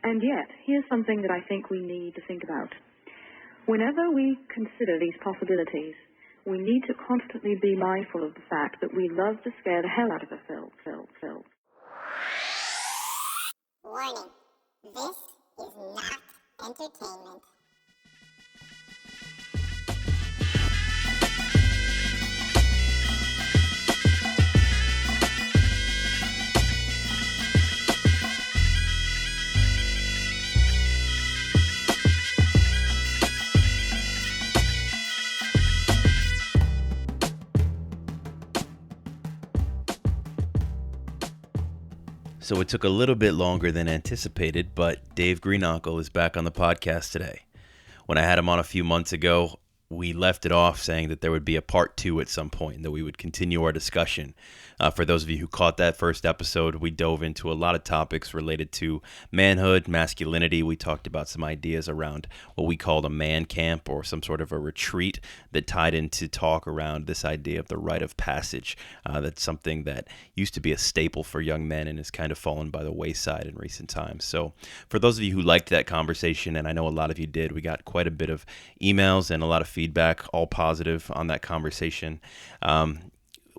And yet, here's something that I think we need to think about. Whenever we consider these possibilities, we need to constantly be mindful of the fact that we love to scare the hell out of ourselves. Warning, this is not entertainment. So it took a little bit longer than anticipated, but Dgreenockle is back on the podcast today. When I had him on a few months ago, we left it off saying that there would be a part 2 at some point, and that we would continue our discussion. For those of you who caught that first episode, we dove into a lot of topics related to manhood, masculinity. We talked about some ideas around what we called a man camp, or some sort of a retreat that tied into talk around this idea of the rite of passage. That's something that used to be a staple for young men and has kind of fallen by the wayside in recent times. So for those of you who liked that conversation, and I know a lot of you did, we got quite a bit of emails and a lot of feedback, all positive on that conversation.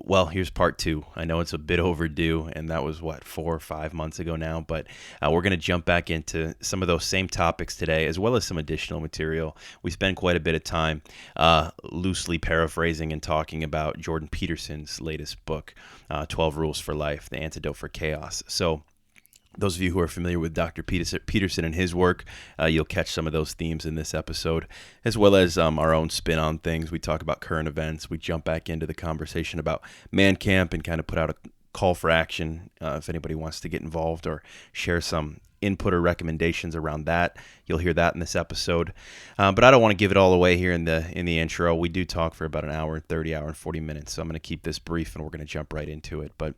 Well, here's part 2. I know it's a bit overdue, and that was, 4 or 5 months ago now, but we're going to jump back into some of those same topics today, as well as some additional material. We spend quite a bit of time loosely paraphrasing and talking about Jordan Peterson's latest book, 12 Rules for Life, The Antidote for Chaos. So those of you who are familiar with Dr. Peterson and his work, you'll catch some of those themes in this episode, as well as our own spin on things. We talk about current events. We jump back into the conversation about Man Camp and kind of put out a call for action if anybody wants to get involved or share some input or recommendations around that. You'll hear that in this episode. But I don't want to give it all away here in the intro. We do talk for about an hour and 30, hour and 40 minutes. So I'm going to keep this brief and we're going to jump right into it. But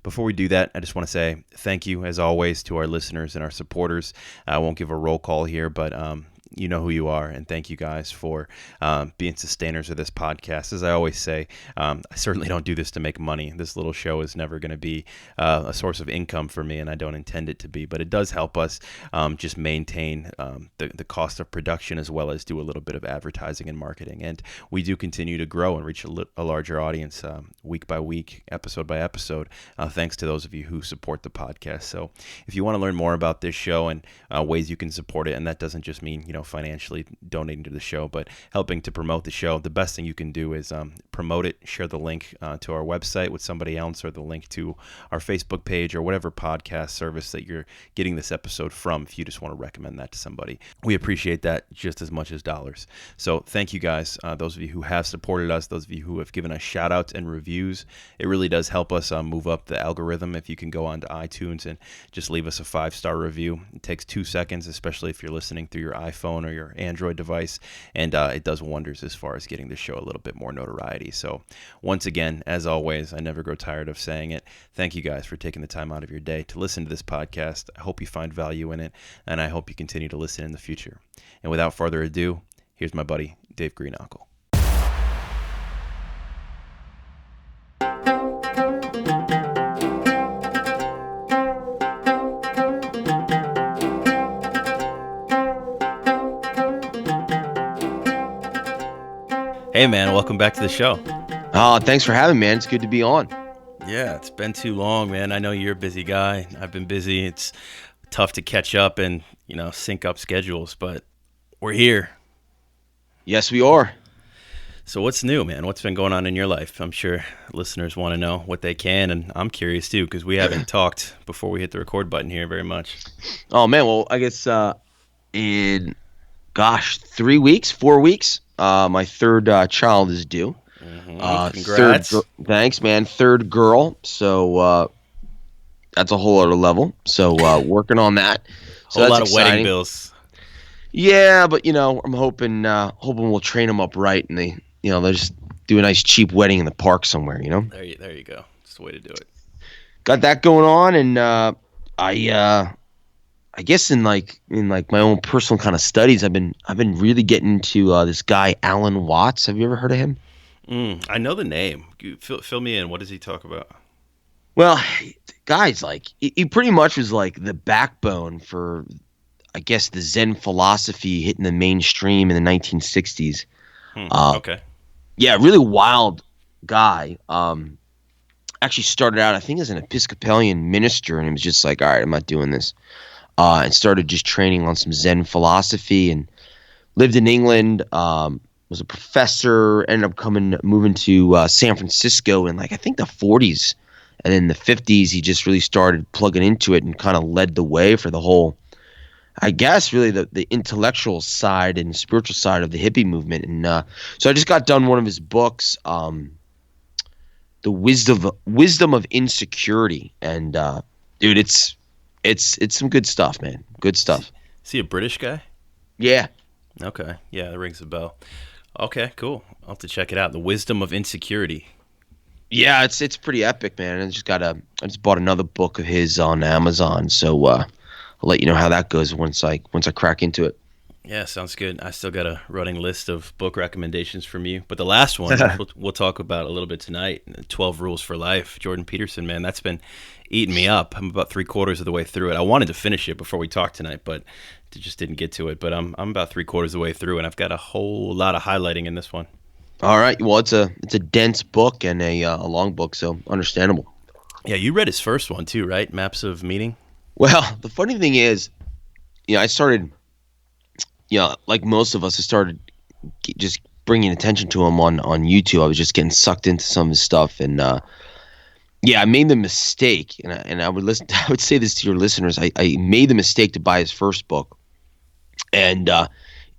before we do that, I just want to say thank you, as always, to our listeners and our supporters. I won't give a roll call here, but you know who you are, and thank you guys for being sustainers of this podcast. As I always say, I certainly don't do this to make money. This little show is never going to be a source of income for me, and I don't intend it to be, but it does help us just maintain the cost of production, as well as do a little bit of advertising and marketing. And we do continue to grow and reach a larger audience week by week, episode by episode, thanks to those of you who support the podcast. So if you want to learn more about this show and ways you can support it, and that doesn't just mean, financially donating to the show, but helping to promote the show, the best thing you can do is promote it, share the link to our website with somebody else, or the link to our Facebook page, or whatever podcast service that you're getting this episode from, if you just want to recommend that to somebody. We appreciate that just as much as dollars. So thank you guys, those of you who have supported us, those of you who have given us shout outs and reviews. It really does help us move up the algorithm. If you can go onto iTunes and just leave us a 5-star review. It takes 2 seconds, especially if you're listening through your iPhone or your Android device, and it does wonders as far as getting the show a little bit more notoriety. So once again, as always, I never grow tired of saying it. Thank you guys for taking the time out of your day to listen to this podcast. I hope you find value in it, and I hope you continue to listen in the future. And without further ado, here's my buddy, Dgreenockle. Hey man, welcome back to the show. Thanks for having me, man. It's good to be on. Yeah, it's been too long, man. I know you're a busy guy. I've been busy. It's tough to catch up and, sync up schedules, but we're here. Yes, we are. So what's new, man? What's been going on in your life? I'm sure listeners want to know what they can, and I'm curious too, because we haven't talked before we hit the record button here very much. Oh man, well, I guess in 4 weeks, my third child is due. Mm-hmm. Congrats. Thanks, man. Third girl. So that's a whole other level. So working on that. So whole lot exciting. Of wedding bills. Yeah, but I'm hoping we'll train them up right, and they'll just do a nice cheap wedding in the park somewhere. There you go. That's the way to do it. Got that going on, and I guess in my own personal kind of studies, I've been really getting into this guy Alan Watts. Have you ever heard of him? I know the name. Fill me in. What does he talk about? Well, guys, he pretty much was like the backbone for I guess, the Zen philosophy hitting the mainstream in the 1960s. Okay. Yeah, really wild guy. Actually started out, I think, as an Episcopalian minister, and he was just like, all right, I'm not doing this. And started just training on some Zen philosophy, and lived in England. Was a professor. Ended up moving to San Francisco in, like, I think the 40s, and in the 50s he just really started plugging into it and kind of led the way for the whole, I guess, really the intellectual side and spiritual side of the hippie movement. And so I just got done one of his books, The Wisdom of Insecurity, and dude, it's some good stuff, man. Good stuff. Is he a British guy? Yeah. Okay. Yeah, that rings a bell. Okay, cool. I'll have to check it out. The Wisdom of Insecurity. Yeah, it's pretty epic, man. I just bought another book of his on Amazon, so I'll let you know how that goes once I crack into it. Yeah, sounds good. I still got a running list of book recommendations from you, but the last one we'll talk about a little bit tonight. 12 Rules for Life. Jordan Peterson, man, that's been eating me up. I'm about 3/4 of the way through it. I wanted to finish it before we talked tonight, but just didn't get to it. But I'm about 3/4 of the way through, and I've got a whole lot of highlighting in this one. All right. Well, it's a dense book and a long book, so understandable. Yeah, you read his first one too, right? Maps of Meaning. Well, the funny thing is, I started, like most of us, I started just bringing attention to him on YouTube. I was just getting sucked into some of his stuff, and I made the mistake, and I would say this to your listeners. I made the mistake to buy his first book, and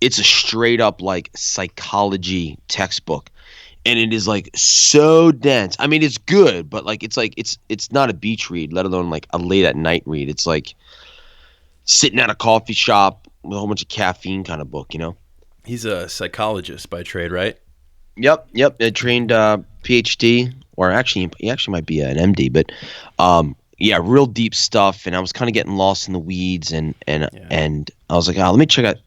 it's a straight up, like, psychology textbook, and it is, like, so dense. I mean, it's good, but, like, it's not a beach read, let alone, like, a late at night read. It's like sitting at a coffee shop with a whole bunch of caffeine kind of book, He's a psychologist by trade, right? Yep. A trained PhD, or actually, he actually might be an MD, but real deep stuff. And I was kind of getting lost in the weeds, and I was like, let me check out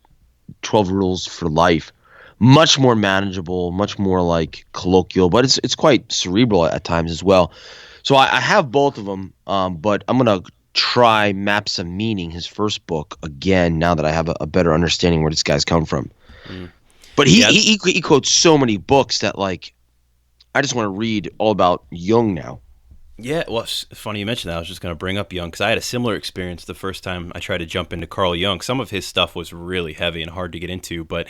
12 Rules for Life. Much more manageable, much more, like, colloquial, but it's quite cerebral at times as well. So I have both of them, but I'm gonna try Maps of Meaning, his first book, again now that I have a better understanding where this guy's come from. But he quotes so many books that, like, I just want to read all about Jung now. Yeah, well, it's funny you mentioned that. I was just going to bring up Jung because I had a similar experience the first time I tried to jump into Carl Jung. Some of his stuff was really heavy and hard to get into, but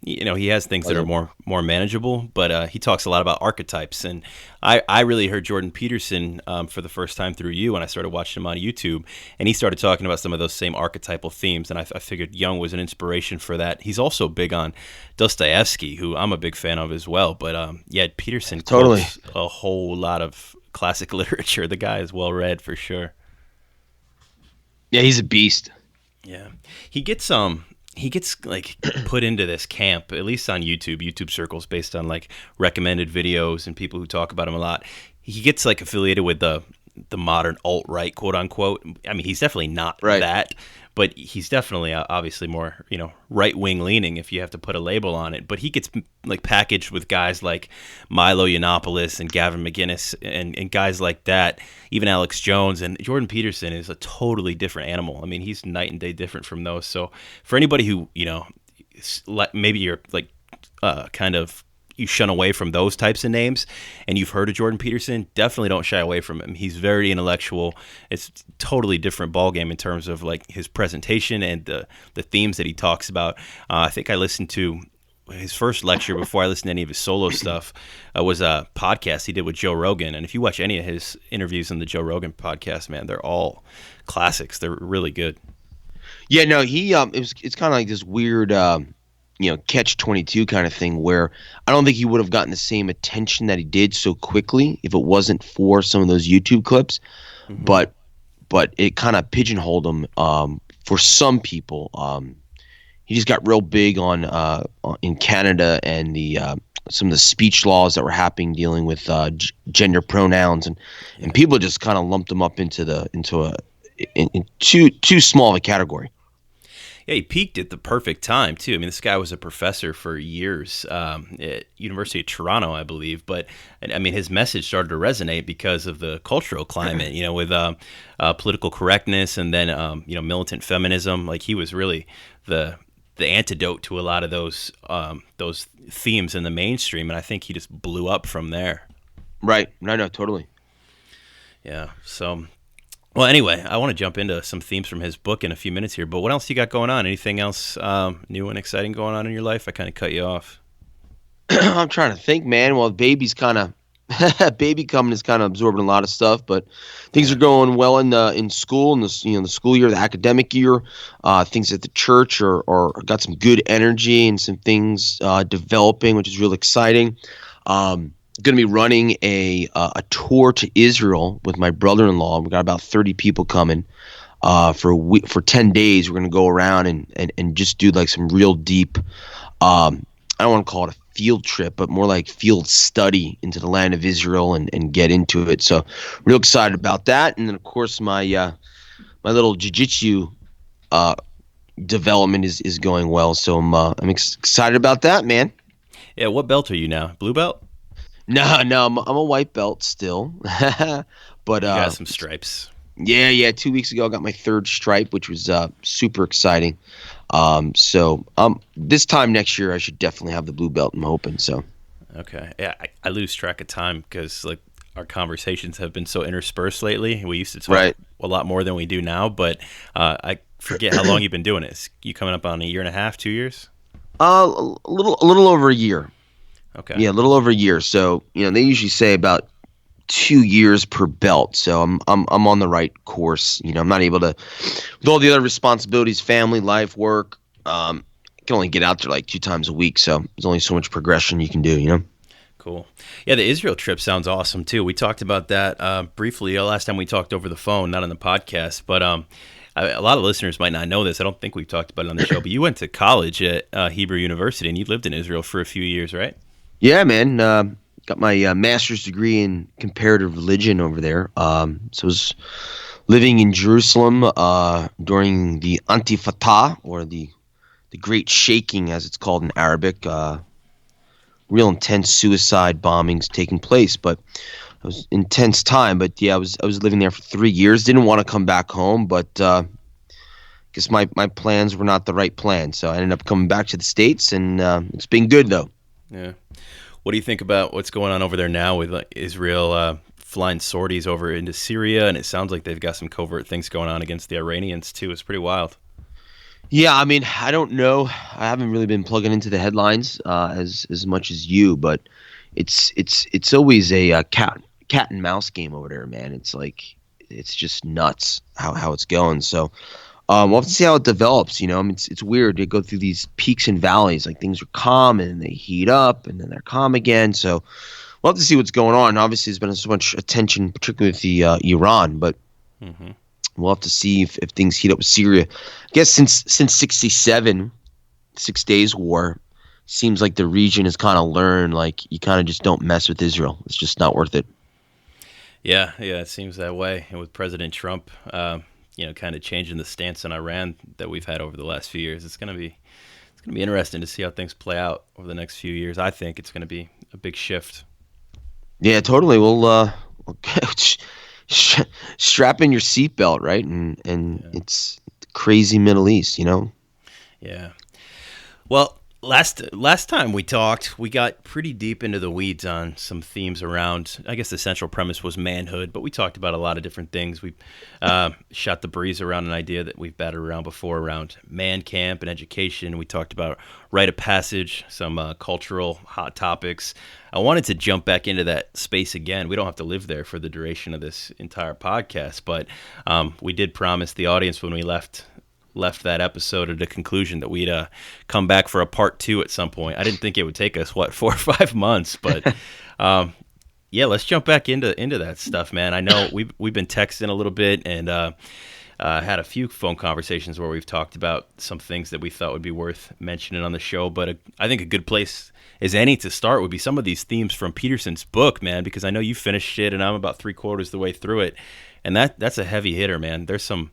he has things that are more manageable. But he talks a lot about archetypes, and I really heard Jordan Peterson for the first time through you when I started watching him on YouTube, and he started talking about some of those same archetypal themes, and I figured Jung was an inspiration for that. He's also big on Dostoevsky, who I'm a big fan of as well. But Peterson quotes a whole lot of classic literature. The guy is well read for sure. Yeah, he's a beast. Yeah, he gets like put into this camp, at least on YouTube circles, based on, like, recommended videos and people who talk about him a lot. He gets, like, affiliated with the modern alt-right, quote unquote. I mean, he's definitely not that, but he's definitely obviously more, right-wing leaning, if you have to put a label on it. But he gets, like, packaged with guys like Milo Yiannopoulos and Gavin McInnes and guys like that, even Alex Jones. And Jordan Peterson is a totally different animal. I mean, he's night and day different from those. So for anybody who, maybe you're, like, kind of, you shun away from those types of names and you've heard of Jordan Peterson, definitely don't shy away from him. He's very intellectual. It's totally different ballgame in terms of, like, his presentation and the themes that he talks about. I think I listened to his first lecture before I listened to any of his solo stuff. Was a podcast he did with Joe Rogan. And if you watch any of his interviews on the Joe Rogan podcast, man, they're all classics. They're really good. Yeah, no, it's kind of like this weird catch-22 kind of thing where I don't think he would have gotten the same attention that he did so quickly if it wasn't for some of those YouTube clips. Mm-hmm. But it kind of pigeonholed him for some people. He just got real big on in Canada and the some of the speech laws that were happening dealing with gender pronouns, and people just kind of lumped him up into too small of a category. Yeah, he peaked at the perfect time too. I mean, this guy was a professor for years at University of Toronto, I believe. But I mean, his message started to resonate because of the cultural climate, with political correctness and then militant feminism. Like he was really the antidote to a lot of those themes in the mainstream, and I think he just blew up from there. Right. No, totally. Yeah. So. Well, anyway, I want to jump into some themes from his book in a few minutes here, but what else you got going on? Anything else new and exciting going on in your life? I kind of cut you off. I'm trying to think, man. Well, baby coming is kind of absorbing a lot of stuff, but things are going well in school, in the school year, the academic year. Things at the church are got some good energy and some things developing, which is real exciting. Going to be running a tour to Israel with my brother-in-law. We got about 30 people coming for 10 days. We're going to go around and just do like some real deep. I don't want to call it a field trip, but more like field study into the land of Israel and get into it. So real excited about that. And then of course my little jiu-jitsu development is going well. So I'm excited about that, man. Yeah, what belt are you now? Blue belt? No, I'm a white belt still, but you got some stripes. Yeah. 2 weeks ago, I got my third stripe, which was super exciting. So this time next year, I should definitely have the blue belt. I'm hoping so. Okay, yeah, I lose track of time because like our conversations have been so interspersed lately. We used to talk a lot more than we do now, but I forget how long you've been doing it. You coming up on a year and a half, 2 years? A little over a year. Okay. Yeah, a little over a year. So, they usually say about 2 years per belt. So I'm on the right course. I'm not able to, with all the other responsibilities, family, life, work, I can only get out there like 2 times a week. So there's only so much progression you can do, Cool. Yeah, the Israel trip sounds awesome too. We talked about that briefly last time we talked over the phone, not on the podcast, but a lot of listeners might not know this. I don't think we've talked about it on the show, but you went to college at Hebrew University and you lived in Israel for a few years, right? Yeah, man. Got my master's degree in comparative religion over there. So I was living in Jerusalem during the Antifatah, or the Great Shaking, as it's called in Arabic. Real intense suicide bombings taking place, but it was intense time. But yeah, I was living there for 3 years. Didn't want to come back home, but guess my plans were not the right plan. So I ended up coming back to the States, and it's been good though. Yeah. What do you think about what's going on over there now with Israel flying sorties over into Syria? And it sounds like they've got some covert things going on against the Iranians too. It's pretty wild. Yeah, I mean, I don't know. I haven't really been plugging into the headlines as much as you, but it's always a cat and mouse game over there, man. It's like it's just nuts how it's going. So we'll have to see how it develops. I mean, it's weird. They go through these peaks and valleys. Like things are calm and they heat up and then they're calm again. So we'll have to see what's going on. Obviously, there's been so much attention, particularly with the Iran, but we'll have to see if things heat up with Syria. I guess since 67, 6 Days War, seems like the region has kind of learned like you kind of just don't mess with Israel. It's just not worth it. Yeah, it seems that way. And with President Trump, kind of changing the stance on Iran that we've had over the last few years. It's going to be interesting to see how things play out over the next few years. I think it's going to be a big shift. Yeah, totally. We'll strap in your seatbelt, right? And it's crazy Middle East, Yeah. Well, last time we talked, we got pretty deep into the weeds on some themes around, I guess the central premise was manhood, but we talked about a lot of different things. We shot the breeze around an idea that we've batted around before around man camp and education. We talked about rite of passage, some cultural hot topics. I wanted to jump back into that space again. We don't have to live there for the duration of this entire podcast, but we did promise the audience when we left that episode at a conclusion that we'd come back for a part 2 at some point. I didn't think it would take us 4 or 5 months, but let's jump back into that stuff, man. I know we've been texting a little bit and had a few phone conversations where we've talked about some things that we thought would be worth mentioning on the show, but I think a good place as any to start would be some of these themes from Peterson's book, man, because I know you finished it and I'm about 3/4 the way through it. And that's a heavy hitter, man. There's some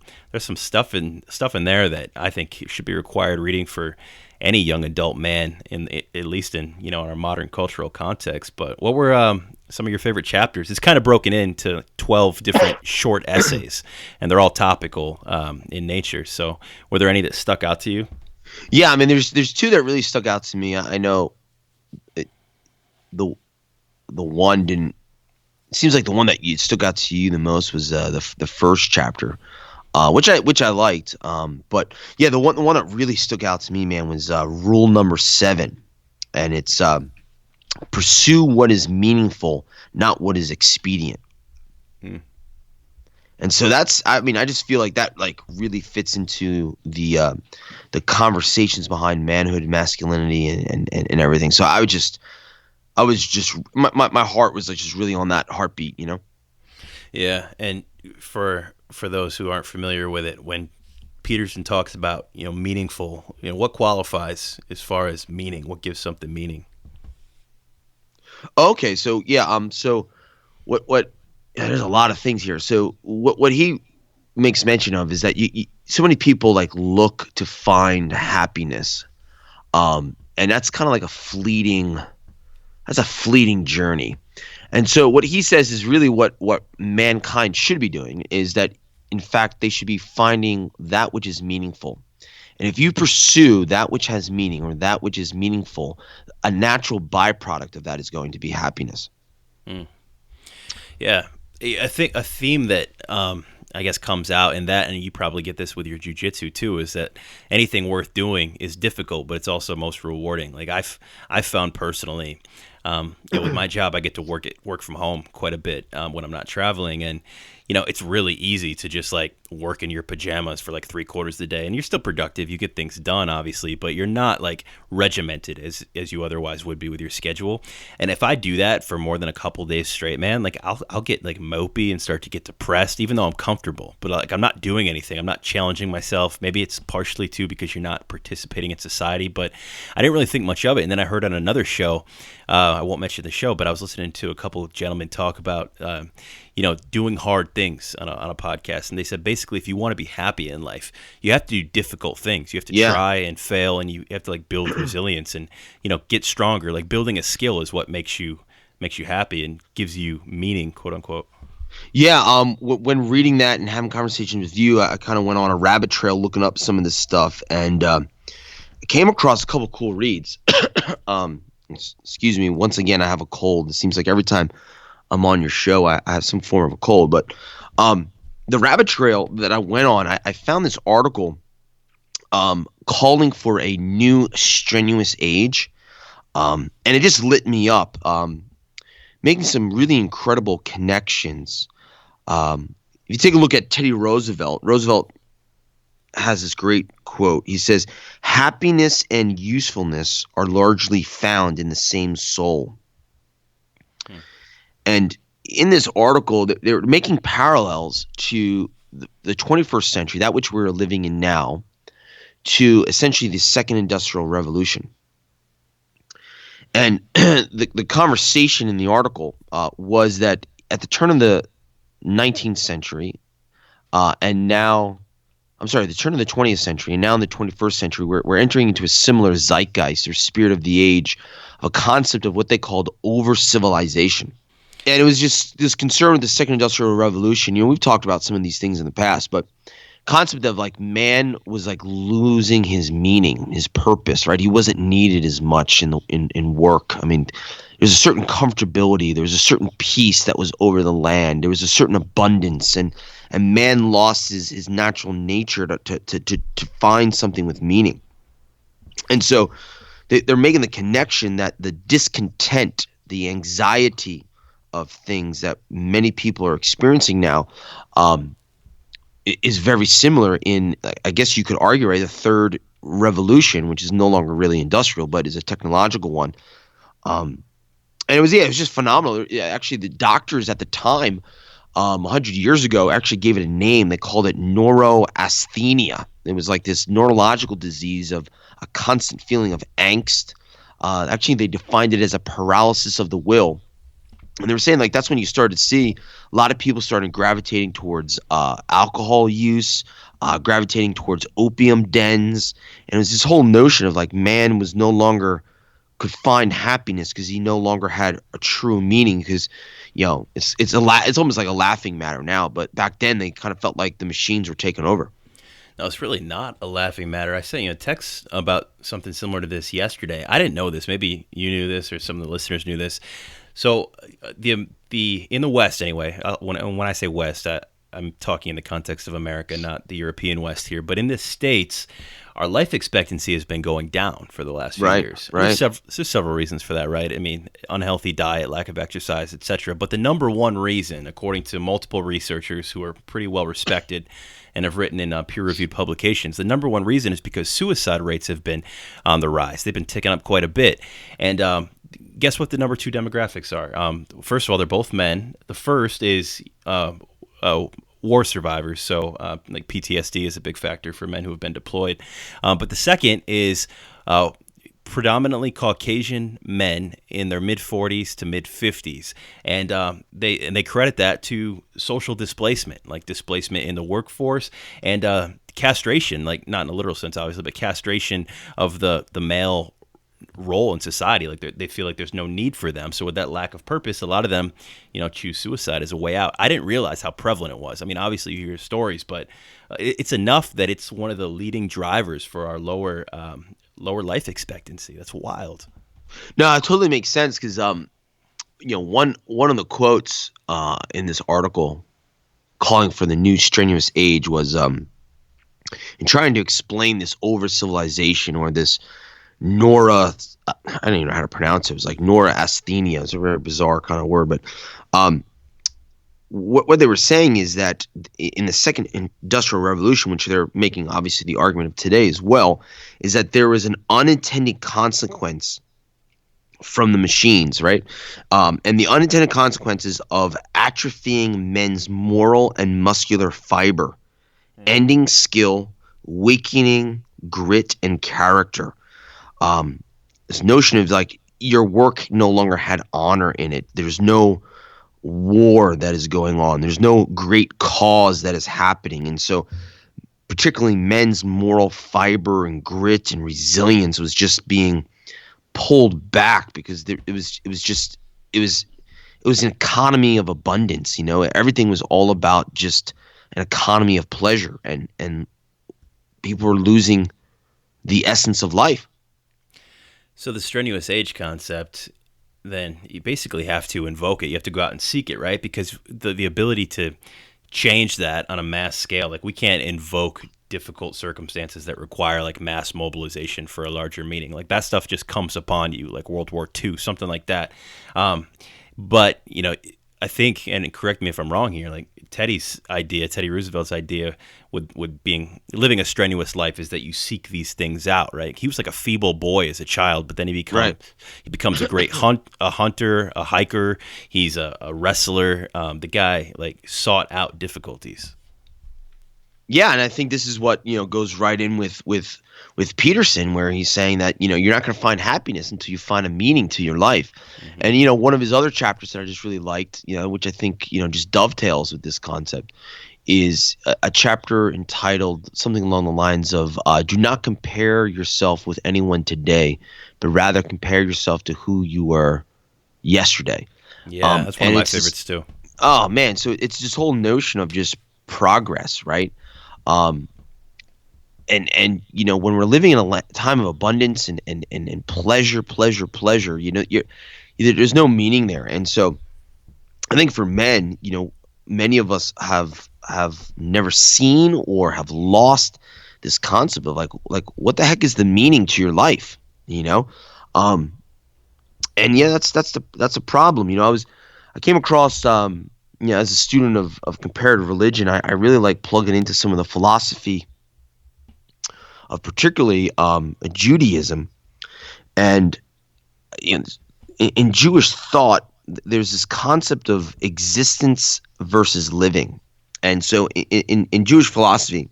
stuff in there that I think should be required reading for any young adult man, at least in in our modern cultural context. But what were some of your favorite chapters? It's kind of broken into 12 different short essays, and they're all topical in nature. So were there any that stuck out to you? Yeah, I mean, there's two that really stuck out to me. I know the one didn't. It seems like the one that stuck out to you the most was the first chapter, which I liked. But yeah, the one that really stuck out to me, man, was rule number 7, and it's pursue what is meaningful, not what is expedient. And so I just feel like that really fits into the conversations behind manhood, masculinity, and everything. So I was just my heart was just really on that heartbeat, Yeah, and for those who aren't familiar with it, when Peterson talks about meaningful, what qualifies as far as meaning? What gives something meaning? Okay, so yeah, so what there's a lot of things here. So what he makes mention of is that so many people look to find happiness, and that's kind of like a fleeting journey. And so what he says is really what mankind should be doing is that, in fact, they should be finding that which is meaningful. And if you pursue that which has meaning or that which is meaningful, a natural byproduct of that is going to be happiness. Yeah. I think a theme that I guess comes out in that, and you probably get this with your jiu-jitsu too, is that anything worth doing is difficult, but it's also most rewarding. Like I've found personally, with my job, I get to work from home quite a bit when I'm not traveling, and it's really easy to just work in your pajamas for 3/4 of the day, and you're still productive. You get things done, obviously, but you're not regimented as you otherwise would be with your schedule. And if I do that for more than a couple days straight, man, I'll get mopey and start to get depressed, even though I'm comfortable. But I'm not doing anything. I'm not challenging myself. Maybe it's partially too because you're not participating in society. But I didn't really think much of it. And then I heard on another show, I won't mention the show, but I was listening to a couple of gentlemen talk about doing hard things on a podcast, and they said basically if you want to be happy in life, you have to do difficult things. You have to try and fail, and you have to build resilience and get stronger. Building a skill is what makes you happy and gives you meaning, quote unquote. Yeah, when reading that and having conversations with you, I kind of went on a rabbit trail looking up some of this stuff, and I came across a couple cool reads. Excuse me, once again, I have a cold. It seems like every time I'm on your show, I have some form of a cold. But the rabbit trail that I went on, I found this article calling for a new strenuous age, and it just lit me up, making some really incredible connections. If you take a look at Teddy Roosevelt has this great quote. He says, "Happiness and usefulness are largely found in the same soul." And in this article, they're making parallels to the 21st century, that which we're living in now, to essentially the Second Industrial Revolution. And the conversation in the article was that at the turn of the 19th century, the turn of the 20th century, and now in the 21st century, we're entering into a similar zeitgeist or spirit of the age, of a concept of what they called over-civilization. And it was just this concern with the Second Industrial Revolution. We've talked about some of these things in the past, but concept of man was losing his meaning, his purpose, right? He wasn't needed as much in work. I mean, there's a certain comfortability, there was a certain peace that was over the land, there was a certain abundance, and man lost his natural nature to find something with meaning. And so they're making the connection that the discontent, the anxiety of things that many people are experiencing now is very similar in, I guess you could argue, right, the third revolution, which is no longer really industrial, but is a technological one. And it was just phenomenal. Yeah, actually, the doctors at the time, 100 years ago, actually gave it a name. They called it neuroasthenia. It was this neurological disease of a constant feeling of angst. Actually, they defined it as a paralysis of the will. And they were saying like that's when you started to see a lot of people started gravitating towards alcohol use, gravitating towards opium dens, and it was this whole notion of like man was no longer could find happiness because he no longer had a true meaning. Because it's almost like a laughing matter now, but back then they kind of felt like the machines were taking over. No, it's really not a laughing matter. I sent you a text about something similar to this yesterday. I didn't know this. Maybe you knew this, or some of the listeners knew this. So, the in the West anyway. When I say West, I'm talking in the context of America, not the European West here. But in the States, our life expectancy has been going down for the last few years. Right. There's several reasons for that, right? I mean, unhealthy diet, lack of exercise, etc. But the number one reason, according to multiple researchers who are pretty well respected and have written in peer-reviewed publications, the number one reason is because suicide rates have been on the rise. They've been ticking up quite a bit. And guess what the number two demographics are? First of all, they're both men. The first is war survivors, so like PTSD is a big factor for men who have been deployed. But the second is predominantly Caucasian men in their mid-40s to mid-50s, and they credit that to social displacement, like displacement in the workforce, and castration, like not in a literal sense, obviously, but castration of the male role in society. Like they feel like there's no need for them. So with that lack of purpose, a lot of them, choose suicide as a way out. I didn't realize how prevalent it was. I mean, obviously you hear stories, but it's enough that it's one of the leading drivers for our lower life expectancy. That's wild. No, it totally makes sense because one of the quotes in this article calling for the new strenuous age was in trying to explain this over civilization, or this I don't even know how to pronounce it. It was like neurasthenia. It's a very bizarre kind of word, but what they were saying is that in the second industrial revolution, which they're making obviously the argument of today as well, is that there was an unintended consequence from the machines, right? And the unintended consequences of atrophying men's moral and muscular fiber, ending skill, weakening grit and character. This notion of like your work no longer had honor in it. There's no war that is going on. There's no great cause that is happening. And so particularly men's moral fiber and grit and resilience was just being pulled back because it was an economy of abundance. Everything was all about just an economy of pleasure, and people were losing the essence of life. So the strenuous age concept, then you basically have to invoke it. You have to go out and seek it, right? Because the ability to change that on a mass scale, like we can't invoke difficult circumstances that require like mass mobilization for a larger meeting. Like that stuff just comes upon you, like World War II, something like that. But I think, and correct me if I'm wrong here, like Teddy Roosevelt's idea with living a strenuous life is that you seek these things out, right? He was like a feeble boy as a child, but then he becomes a great hunter, a hiker. He's a wrestler. The guy like sought out difficulties. Yeah, and I think this is what goes right in with Peterson, where he's saying that you're not going to find happiness until you find a meaning to your life. Mm-hmm. And one of his other chapters that I just really liked, which I think just dovetails with this concept, is a chapter entitled something along the lines of "Do not compare yourself with anyone today, but rather compare yourself to who you were yesterday." Yeah, that's one of my favorites too. Oh man, so it's this whole notion of just progress, right? And when we're living in a time of abundance and pleasure, there's no meaning there. And so I think for men, many of us have never seen or have lost this concept of like what the heck is the meaning to your life, and yeah, that's a problem. I came across as a student of comparative religion, I really like plugging into some of the philosophy of particularly Judaism. And in Jewish thought, there's this concept of existence versus living. And so in Jewish philosophy,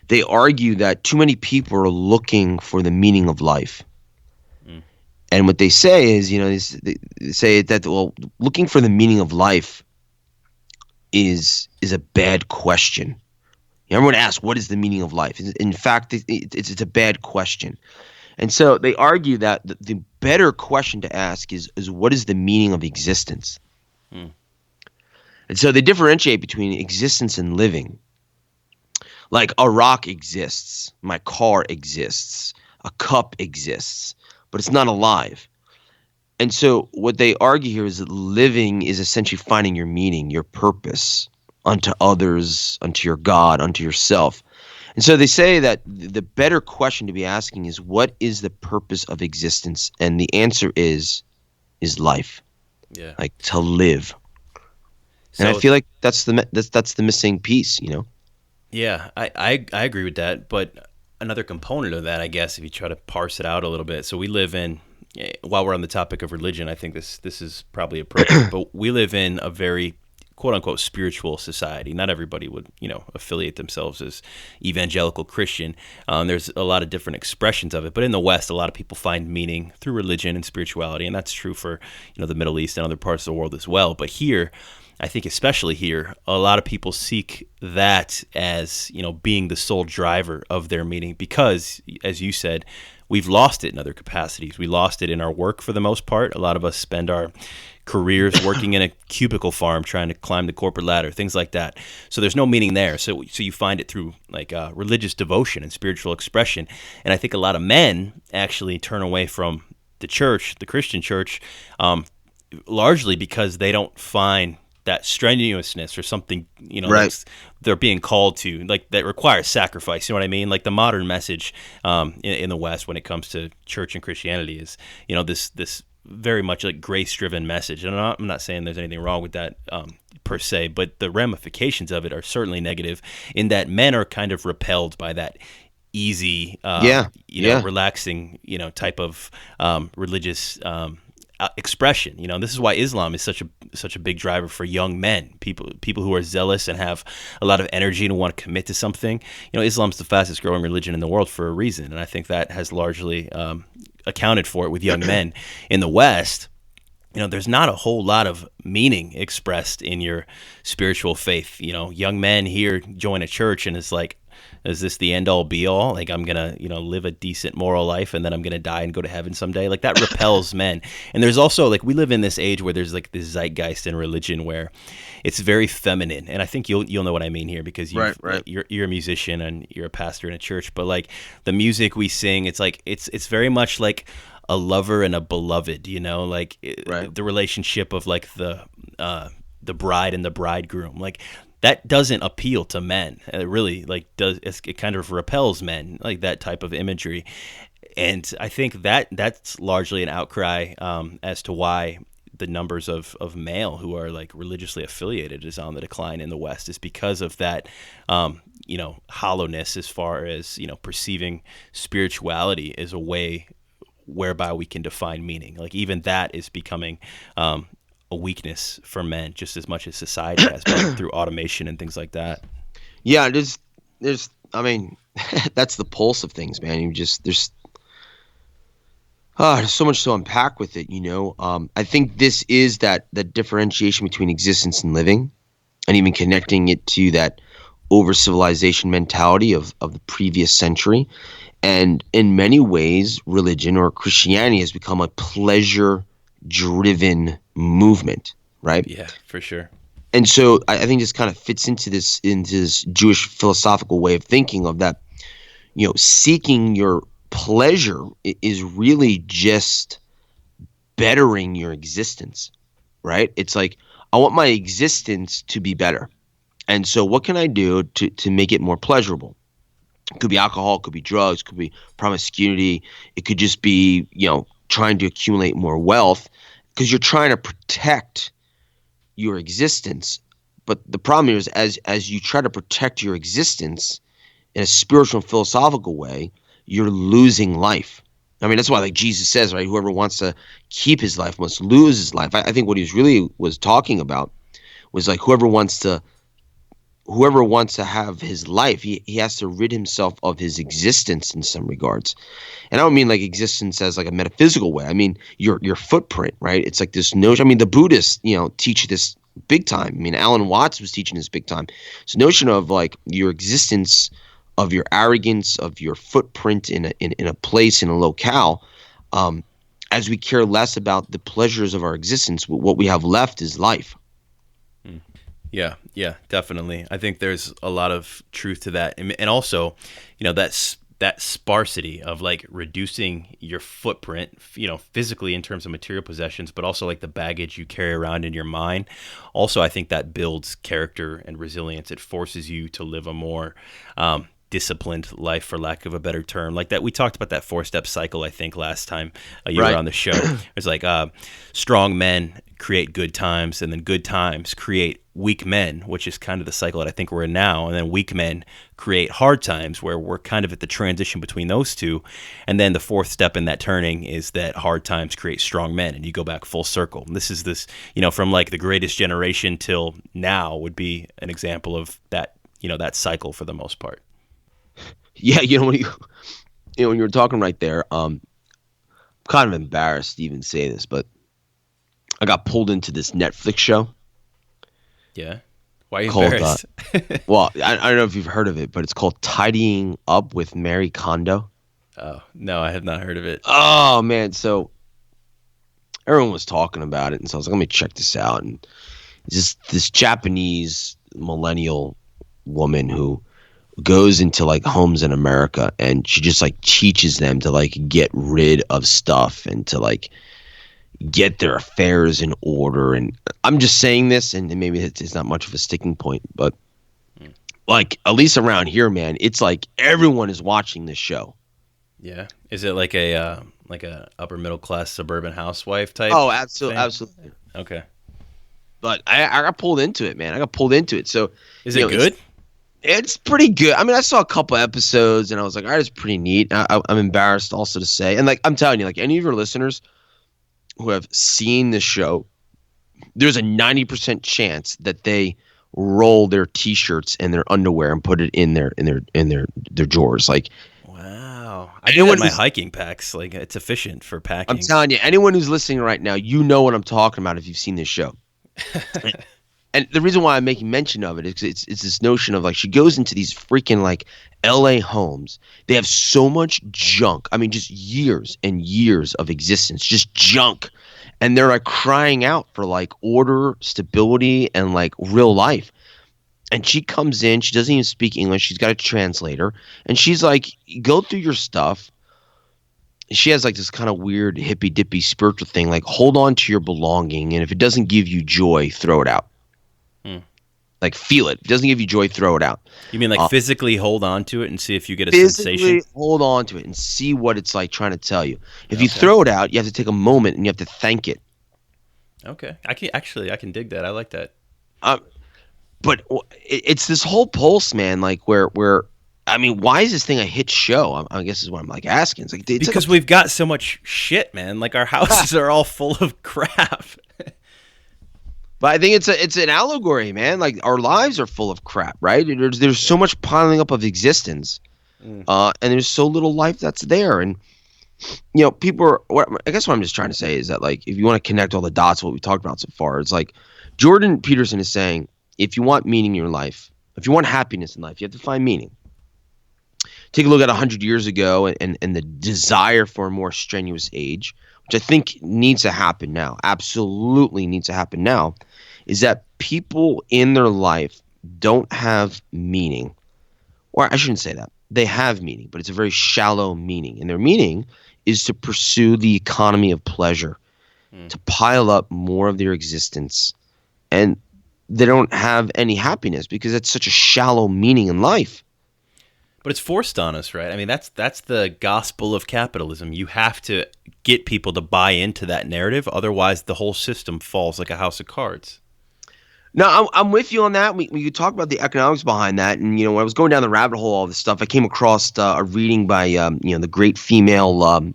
they argue that too many people are looking for the meaning of life. And what they say is, they say that, well, looking for the meaning of life is a bad question. Everyone asks, what is the meaning of life? In fact, it's a bad question. And so they argue that the better question to ask is what is the meaning of existence? And so they differentiate between existence and living. Like a rock exists, my car exists, a cup exists, but it's not alive. And so what they argue here is that living is essentially finding your meaning, your purpose unto others, unto your God, unto yourself. And so they say that the better question to be asking is, what is the purpose of existence? And the answer is life. Yeah. Like to live. So, and I feel like that's the missing piece, Yeah, I agree with that. But another component of that, I guess, if you try to parse it out a little bit. So we live in, while we're on the topic of religion, I think this is probably appropriate, but we live in a very quote unquote spiritual society. Not everybody would, affiliate themselves as evangelical Christian. There's a lot of different expressions of it, but in the West, a lot of people find meaning through religion and spirituality, and that's true for, the Middle East and other parts of the world as well. But here, I think especially here, a lot of people seek that as, being the sole driver of their meaning because, as you said, we've lost it in other capacities. We lost it in our work for the most part. A lot of us spend our careers working in a cubicle farm trying to climb the corporate ladder, things like that. So there's no meaning there. So you find it through like religious devotion and spiritual expression. And I think a lot of men actually turn away from the church, the Christian church, largely because they don't find that strenuousness or something, right. They're being called to, like, that requires sacrifice. You know what I mean? Like the modern message in the West when it comes to church and Christianity is, this very much like grace-driven message. And I'm not saying there's anything wrong with that per se, but the ramifications of it are certainly negative in that men are kind of repelled by that easy, relaxing, type of religious expression. This is why Islam is such a big driver for young men, people who are zealous and have a lot of energy and want to commit to something. Islam's the fastest growing religion in the world for a reason, and I think that has largely accounted for it with young men. In the West, there's not a whole lot of meaning expressed in your spiritual faith. Young men here join a church and it's like, is this the end all be all? Like, I'm going to, live a decent moral life and then I'm going to die and go to heaven someday. Like, that repels men. And there's also, like, we live in this age where there's like this zeitgeist in religion where it's very feminine. And I think you'll know what I mean here because right. You're a musician and you're a pastor in a church. But like the music we sing, it's like, it's very much like a lover and a beloved, like right. The relationship of like the bride and the bridegroom. Like, that doesn't appeal to men. It really it kind of repels men, like that type of imagery. And I think that's largely an outcry as to why the numbers of male who are like religiously affiliated is on the decline in the West is because of that, hollowness as far as, perceiving spirituality as a way whereby we can define meaning. Like even that is becoming a weakness for men just as much as society has been through automation and things like that. Yeah, there's I mean, that's the pulse of things, man. There's so much to unpack with it, I think this is that differentiation between existence and living, and even connecting it to that over civilization mentality of the previous century. And in many ways, religion or Christianity has become a pleasure-driven movement, right? Yeah, for sure. And so I think this kind of fits into this Jewish philosophical way of thinking of that, seeking your pleasure is really just bettering your existence, right? It's like, I want my existence to be better. And so what can I do to make it more pleasurable? It could be alcohol, it could be drugs, it could be promiscuity. It could just be, trying to accumulate more wealth because you're trying to protect your existence. But the problem is, as you try to protect your existence in a spiritual and philosophical way, you're losing life. I mean, that's why, like Jesus says, right? Whoever wants to keep his life must lose his life. I think what he was talking about was like whoever wants to whoever wants to have his life, he has to rid himself of his existence in some regards. And I don't mean like existence as like a metaphysical way. I mean your footprint, right? It's like this notion. I mean, the Buddhists, teach this big time. I mean, Alan Watts was teaching this big time. This notion of like your existence, of your arrogance, of your footprint in a place, in a locale. As we care less about the pleasures of our existence, what we have left is life. Yeah, definitely. I think there's a lot of truth to that, and also, that sparsity of like reducing your footprint, physically in terms of material possessions, but also like the baggage you carry around in your mind. Also, I think that builds character and resilience. It forces you to live a more disciplined life, for lack of a better term. Like that, we talked about that 4-step cycle, I think, last time you were on the show. It's like strong men create good times, and then good times create weak men, which is kind of the cycle that I think we're in now. And then weak men create hard times, where we're kind of at the transition between those two. And then the 4th step in that turning is that hard times create strong men, and you go back full circle. And this is from like the greatest generation till now would be an example of that, that cycle for the most part. Yeah, when you were talking right there, I'm kind of embarrassed to even say this, but I got pulled into this Netflix show. Yeah. Why are you called, embarrassed? Well, I don't know if you've heard of it, but it's called Tidying Up with Mary Kondo. Oh, no, I have not heard of it. Oh, man. So everyone was talking about it, and so I was like, let me check this out. And it's just this Japanese millennial woman who goes into like homes in America, and she just like teaches them to like get rid of stuff and to like get their affairs in order. And I'm just saying this, and maybe it's not much of a sticking point, but like at least around here, man, it's like everyone is watching this show. Yeah. Is it like a upper middle class suburban housewife type? Oh, absolutely, thing? absolutely. Okay. But I got pulled into it, man. I got pulled into it. So is it good? It's pretty good. I mean, I saw a couple episodes, and I was like, all right, it's pretty neat. I'm embarrassed also to say, and like I'm telling you, like any of your listeners who have seen this show, there's a 90% chance that they roll their T-shirts and their underwear and put it in their drawers. Like, wow, I do that in my hiking packs. Like, it's efficient for packing. I'm telling you, anyone who's listening right now, you know what I'm talking about if you've seen this show. And the reason why I'm making mention of it is because it's this notion of like she goes into these freaking like LA homes. They have so much junk. I mean, just years and years of existence, just junk. And they're like crying out for like order, stability, and like real life. And she comes in, she doesn't even speak English. She's got a translator. And she's like, go through your stuff. She has like this kind of weird hippy dippy spiritual thing. Like, hold on to your belonging. And if it doesn't give you joy, throw it out. Like, feel it. If it doesn't give you joy, throw it out. You mean like physically hold on to it and see if you get a sensation? Physically hold on to it and see what it's like trying to tell you. If you throw it out, you have to take a moment and you have to thank it. Okay. I can dig that. I like that. But it's this whole pulse, man, like where I mean, why is this thing a hit show? I guess is what I'm like asking. It's like, because we've got so much shit, man. Like our houses are all full of crap. But I think it's an allegory, man. Like our lives are full of crap, right? There's so much piling up of existence, and there's so little life that's there. And people are. I guess what I'm just trying to say is that like if you want to connect all the dots, what we talked about so far, it's like Jordan Peterson is saying, if you want meaning in your life, if you want happiness in life, you have to find meaning. Take a look at 100 years ago and the desire for a more strenuous age, which I think needs to happen now, absolutely needs to happen now, is that people in their life don't have meaning. Or I shouldn't say that. They have meaning, but it's a very shallow meaning. And their meaning is to pursue the economy of pleasure, to pile up more of their existence. And they don't have any happiness because it's such a shallow meaning in life. But it's forced on us, right? I mean, that's the gospel of capitalism. You have to get people to buy into that narrative. Otherwise, the whole system falls like a house of cards. No, I'm with you on that. We could talk about the economics behind that. And, when I was going down the rabbit hole, all this stuff, I came across a reading by, the great female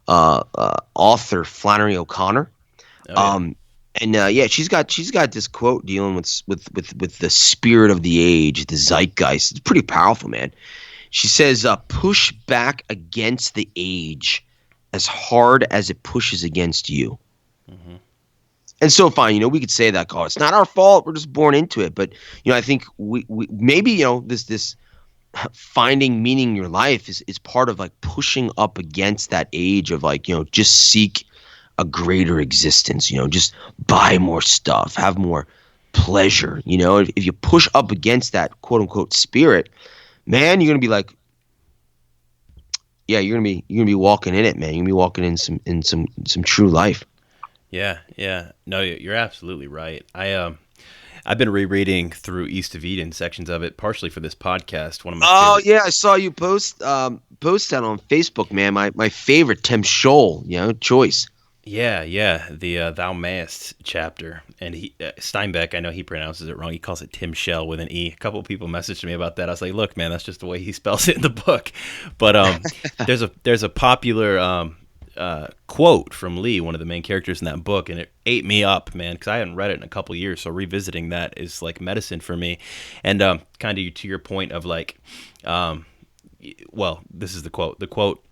author Flannery O'Connor. Oh, yeah. And yeah, she's got this quote dealing with the spirit of the age, the zeitgeist. It's pretty powerful, man. She says, "Push back against the age as hard as it pushes against you." Hmm. And so fine, we could say that, "Oh, it's not our fault. We're just born into it." But I think we maybe this finding meaning in your life is part of like pushing up against that age of like just seek a greater existence. Just buy more stuff, have more pleasure. If you push up against that quote unquote spirit, man, you're gonna be like, yeah, you're gonna be walking in it, man. You're gonna be walking in some true life. Yeah, yeah. No, you're absolutely right. I've been rereading through East of Eden sections of it, partially for this podcast. One of my Oh favorite. yeah, I saw you post that on Facebook, man. My favorite Tim Scholl, choice. Yeah, yeah, the "Thou Mayest" chapter, and he Steinbeck. I know he pronounces it wrong. He calls it Tim Shell with an E. A couple of people messaged me about that. I was like, "Look, man, that's just the way he spells it in the book." But there's a popular quote from Lee, one of the main characters in that book, and it ate me up, man, because I hadn't read it in a couple of years. So revisiting that is like medicine for me. And kind of to your point of like, well, this is the quote. The quote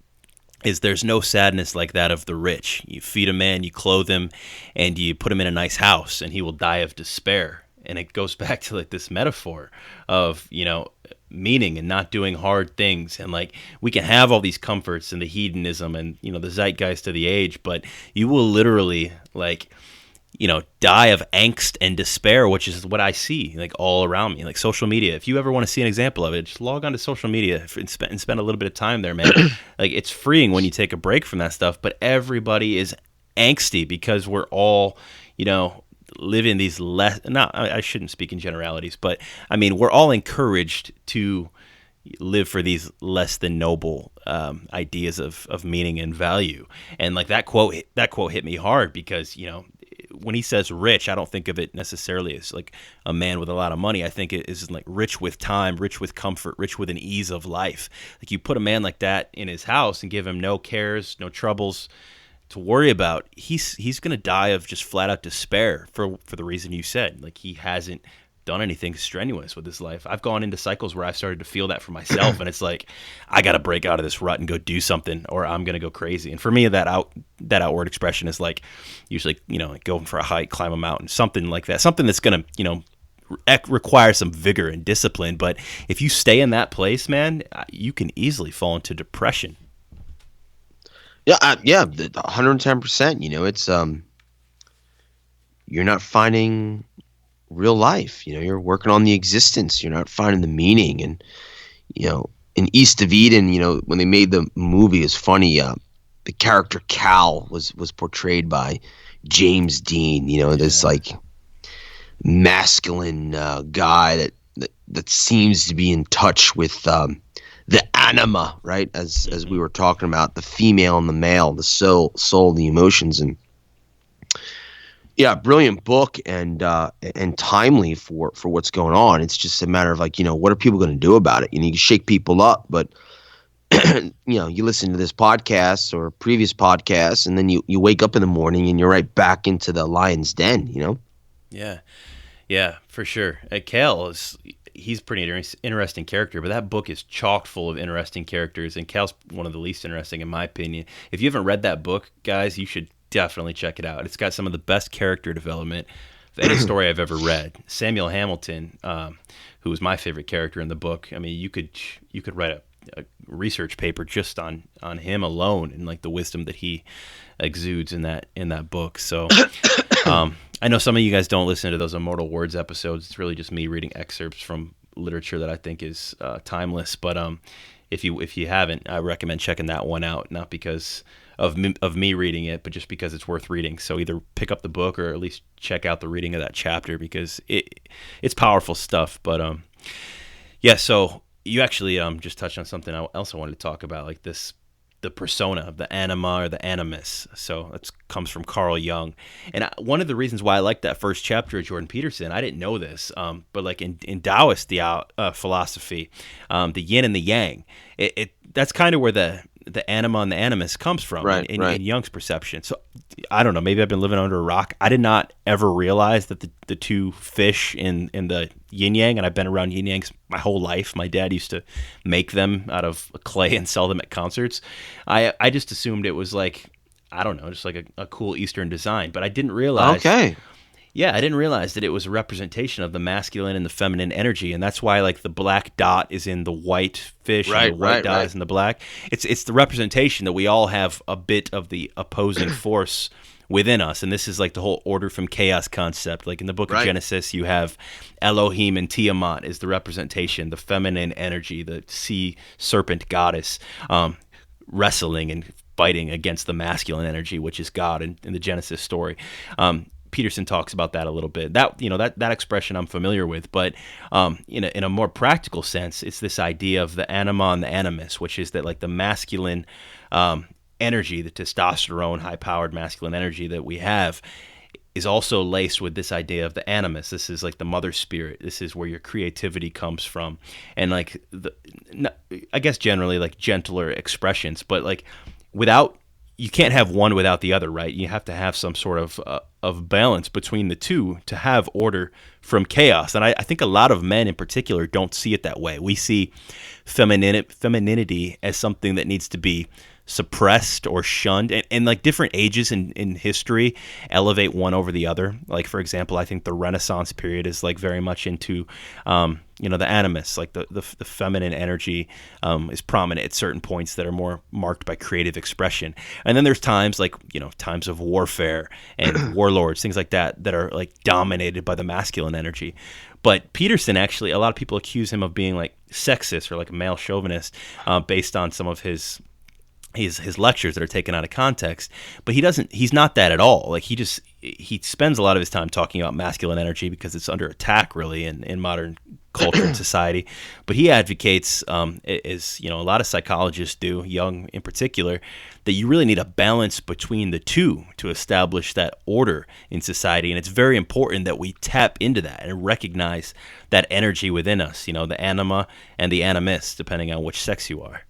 is, "There's no sadness like that of the rich. You feed a man, you clothe him, and you put him in a nice house, and he will die of despair." And it goes back to like this metaphor of, meaning and not doing hard things. And like, we can have all these comforts and the hedonism and, the zeitgeist of the age, but you will literally like, die of angst and despair, which is what I see like all around me, like social media. If you ever want to see an example of it, just log on to social media and spend a little bit of time there, man. Like, it's freeing when you take a break from that stuff, but everybody is angsty because we're all, living these less, not, I shouldn't speak in generalities, but I mean, we're all encouraged to live for these less than noble ideas of meaning and value. And like that quote hit me hard because, when he says rich, I don't think of it necessarily as like a man with a lot of money. I think it is like rich with time, rich with comfort, rich with an ease of life. Like, you put a man like that in his house and give him no cares, no troubles to worry about, he's going to die of just flat out despair for the reason you said. Like, he hasn't done anything strenuous with his life. I've gone into cycles where I've started to feel that for myself, and it's like, I got to break out of this rut and go do something, or I'm going to go crazy. And for me, that outward expression is like usually, like going for a hike, climb a mountain, something like that, something that's going to, require some vigor and discipline. But if you stay in that place, man, you can easily fall into depression. Yeah, 110%. It's you're not finding real life. You're working on the existence. You're not finding the meaning. And in East of Eden, when they made the movie, it's funny. The character Cal was portrayed by James Dean. This like masculine guy that seems to be in touch with the anima, right? As we were talking about, the female and the male, the soul, the emotions. And yeah, brilliant book and timely for what's going on. It's just a matter of like, what are people going to do about it? You can shake people up, but you listen to this podcast or previous podcasts, and then you wake up in the morning and you're right back into the lion's den. Yeah. Yeah, for sure. Cal he's a pretty interesting character, but that book is chock full of interesting characters, and Cal's one of the least interesting in my opinion. If you haven't read that book, guys, you should definitely check it out. It's got some of the best character development of any story I've ever read. Samuel Hamilton, who was my favorite character in the book. I mean, you could write a research paper just on him alone and like the wisdom that he exudes in that book. So I know some of you guys don't listen to those Immortal Words episodes. It's really just me reading excerpts from literature that I think is timeless. But if you haven't, I recommend checking that one out. Not because of me reading it, but just because it's worth reading. So either pick up the book or at least check out the reading of that chapter because it's powerful stuff. But yeah. So you actually just touched on something else I wanted to talk about, like the persona, the anima or the animus. So it comes from Carl Jung. And one of the reasons why I like that first chapter of Jordan Peterson, I didn't know this, but like in Taoist philosophy, the yin and the yang, that's kind of where the the anima and the animus comes from Right, in Jung's perception. So I don't know, maybe I've been living under a rock. I did not ever realize that the two fish in the yin yang, and I've been around yin yangs my whole life. My dad used to make them out of clay and sell them at concerts. I just assumed it was like, I don't know, just like a cool Eastern design, but I didn't realize. Okay. Yeah, I didn't realize that it was a representation of the masculine and the feminine energy, and that's why like the black dot is in the white fish and the white dot is in the black. It's the representation that we all have a bit of the opposing force within us, and this is like the whole order from chaos concept. Like in the book of Genesis, you have Elohim and Tiamat is the representation, the feminine energy, the sea serpent goddess, wrestling and fighting against the masculine energy, which is God in the Genesis story. Peterson talks about that a little bit. That expression I'm familiar with, but in a more practical sense, it's this idea of the anima and the animus, which is that like the masculine energy, the testosterone, high-powered masculine energy that we have, is also laced with this idea of the animus. This is like the mother spirit. This is where your creativity comes from, and like I guess generally like gentler expressions, but like you can't have one without the other, right? You have to have some sort of balance between the two to have order from chaos. And I think a lot of men in particular don't see it that way. We see femininity as something that needs to be suppressed or shunned, and like different ages in history elevate one over the other. Like for example, I think the Renaissance period is like very much into the animus, like the feminine energy is prominent at certain points that are more marked by creative expression. And then there's times like times of warfare and warlords, things like that are like dominated by the masculine energy. But Peterson, actually, a lot of people accuse him of being like sexist or like a male chauvinist based on some of his lectures that are taken out of context, but he's not that at all. Like he spends a lot of his time talking about masculine energy because it's under attack really in modern culture and society. But he advocates, as a lot of psychologists do, Jung in particular, that you really need a balance between the two to establish that order in society. And it's very important that we tap into that and recognize that energy within us, the anima and the animus, depending on which sex you are.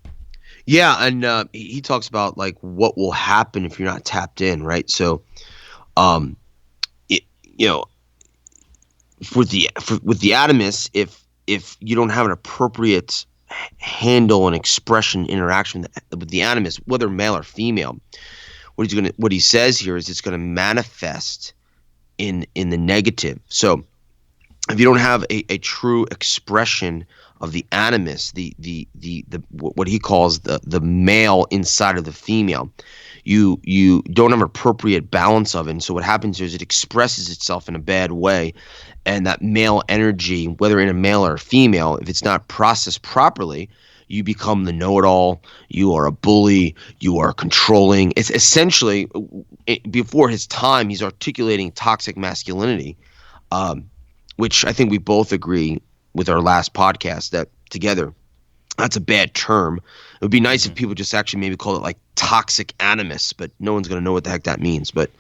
Yeah, and he talks about like what will happen if you're not tapped in, right? So, with the animus, if you don't have an appropriate handle and expression interaction with the animus, whether male or female, what he says here is it's going to manifest in the negative. So, if you don't have a true expression of the animus, the what he calls the male inside of the female, you don't have an appropriate balance of it. And so what happens is it expresses itself in a bad way, and that male energy, whether in a male or a female, if it's not processed properly, you become the know-it-all. You are a bully. You are controlling. It's essentially, before his time, he's articulating toxic masculinity, which I think we both agree with our last podcast that together, that's a bad term. It would be nice if people just actually maybe call it like toxic animus, but no one's going to know what the heck that means. But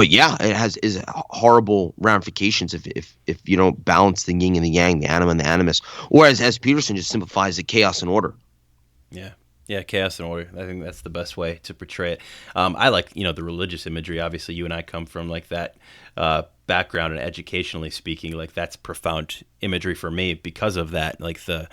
yeah, it is horrible ramifications if you don't balance the yin and the yang, the anima and the animus, or as Peterson just simplifies it, chaos and order. Yeah, chaos and order. I think that's the best way to portray it. I like, the religious imagery. Obviously, you and I come from like that background, and educationally speaking, like that's profound imagery for me because of that, like the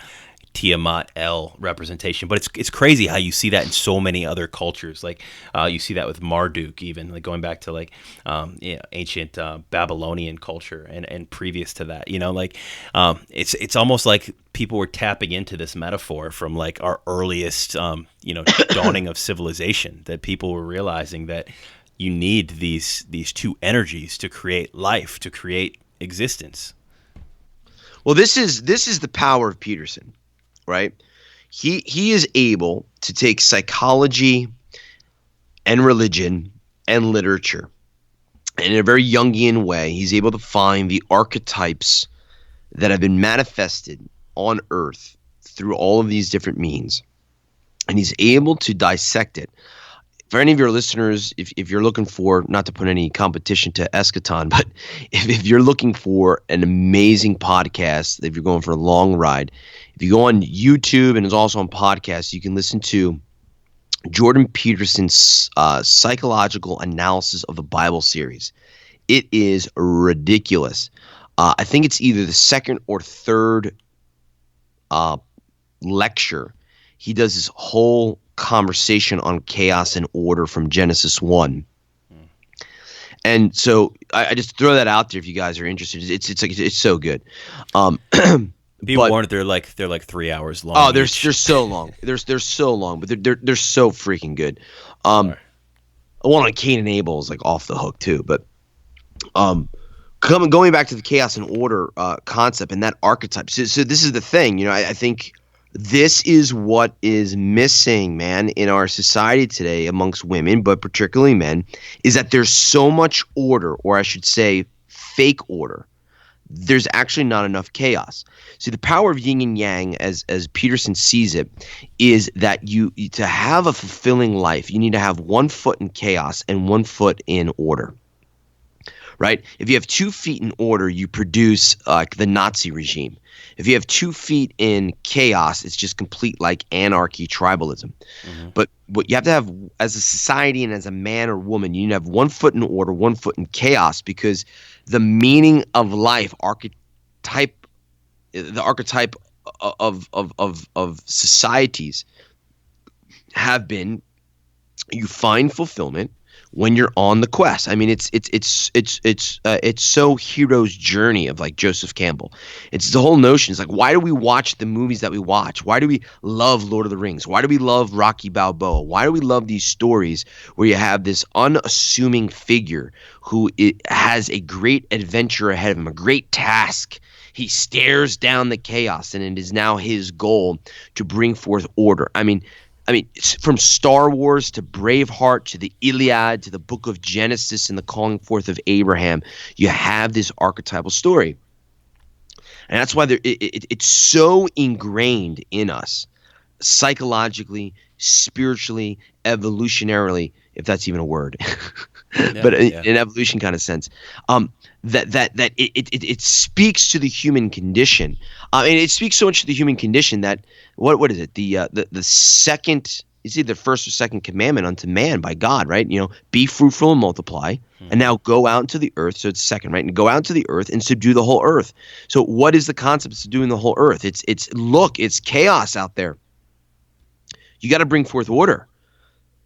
Tiamat El representation. But it's crazy how you see that in so many other cultures. Like you see that with Marduk, even like going back to like ancient Babylonian culture and previous to that. It's almost like people were tapping into this metaphor from like our earliest dawning of civilization, that people were realizing that you need these two energies to create life, to create existence. Well, this is the power of Peterson. Right, he is able to take psychology and religion and literature, and in a very Jungian way, he's able to find the archetypes that have been manifested on Earth through all of these different means, and he's able to dissect it. For any of your listeners, if you're looking for, not to put any competition to Eschaton, but if you're looking for an amazing podcast, if you're going for a long ride, if you go on YouTube and it's also on podcasts, you can listen to Jordan Peterson's psychological analysis of the Bible series. It is ridiculous. I think it's either the second or third lecture. He does this whole conversation on chaos and order from Genesis 1. And so I just throw that out there if you guys are interested. It's so good. Be warned, they're like 3 hours long. Oh, they're so long. They're so long, but they're so freaking good. One on Cain and Abel is like off the hook too. But going back to the chaos and order concept and that archetype. So this is the thing. I think this is what is missing, man, in our society today amongst women, but particularly men, is that there's so much order, or I should say fake order. There's actually not enough chaos. See, the power of yin and yang, as Peterson sees it, is that to have a fulfilling life, you need to have 1 foot in chaos and 1 foot in order. Right? If you have 2 feet in order, you produce the Nazi regime. If you have 2 feet in chaos, it's just complete like anarchy, tribalism. Mm-hmm. But what you have to have as a society and as a man or woman, you need to have 1 foot in order, 1 foot in chaos, because the meaning of life, the archetype of societies have been, you find fulfillment when you're on the quest. I mean, it's so hero's journey of like Joseph Campbell. It's the whole notion. It's like, why do we watch the movies that we watch? Why do we love Lord of the Rings? Why do we love Rocky Balboa? Why do we love these stories where you have this unassuming figure who has a great adventure ahead of him, a great task? He stares down the chaos, and it is now his goal to bring forth order. I mean, from Star Wars to Braveheart to the Iliad to the book of Genesis and the calling forth of Abraham, you have this archetypal story. And that's why it's so ingrained in us, psychologically, spiritually, evolutionarily, if that's even a word, but in evolution kind of sense, that it speaks to the human condition. It speaks so much to the human condition that what is it? The second, it's either the first or second commandment unto man by God, right? Be fruitful and multiply, and now go out into the earth. So it's second, right? And go out into the earth and subdue the whole earth. So what is the concept of subduing the whole earth? It's chaos out there. You got to bring forth order.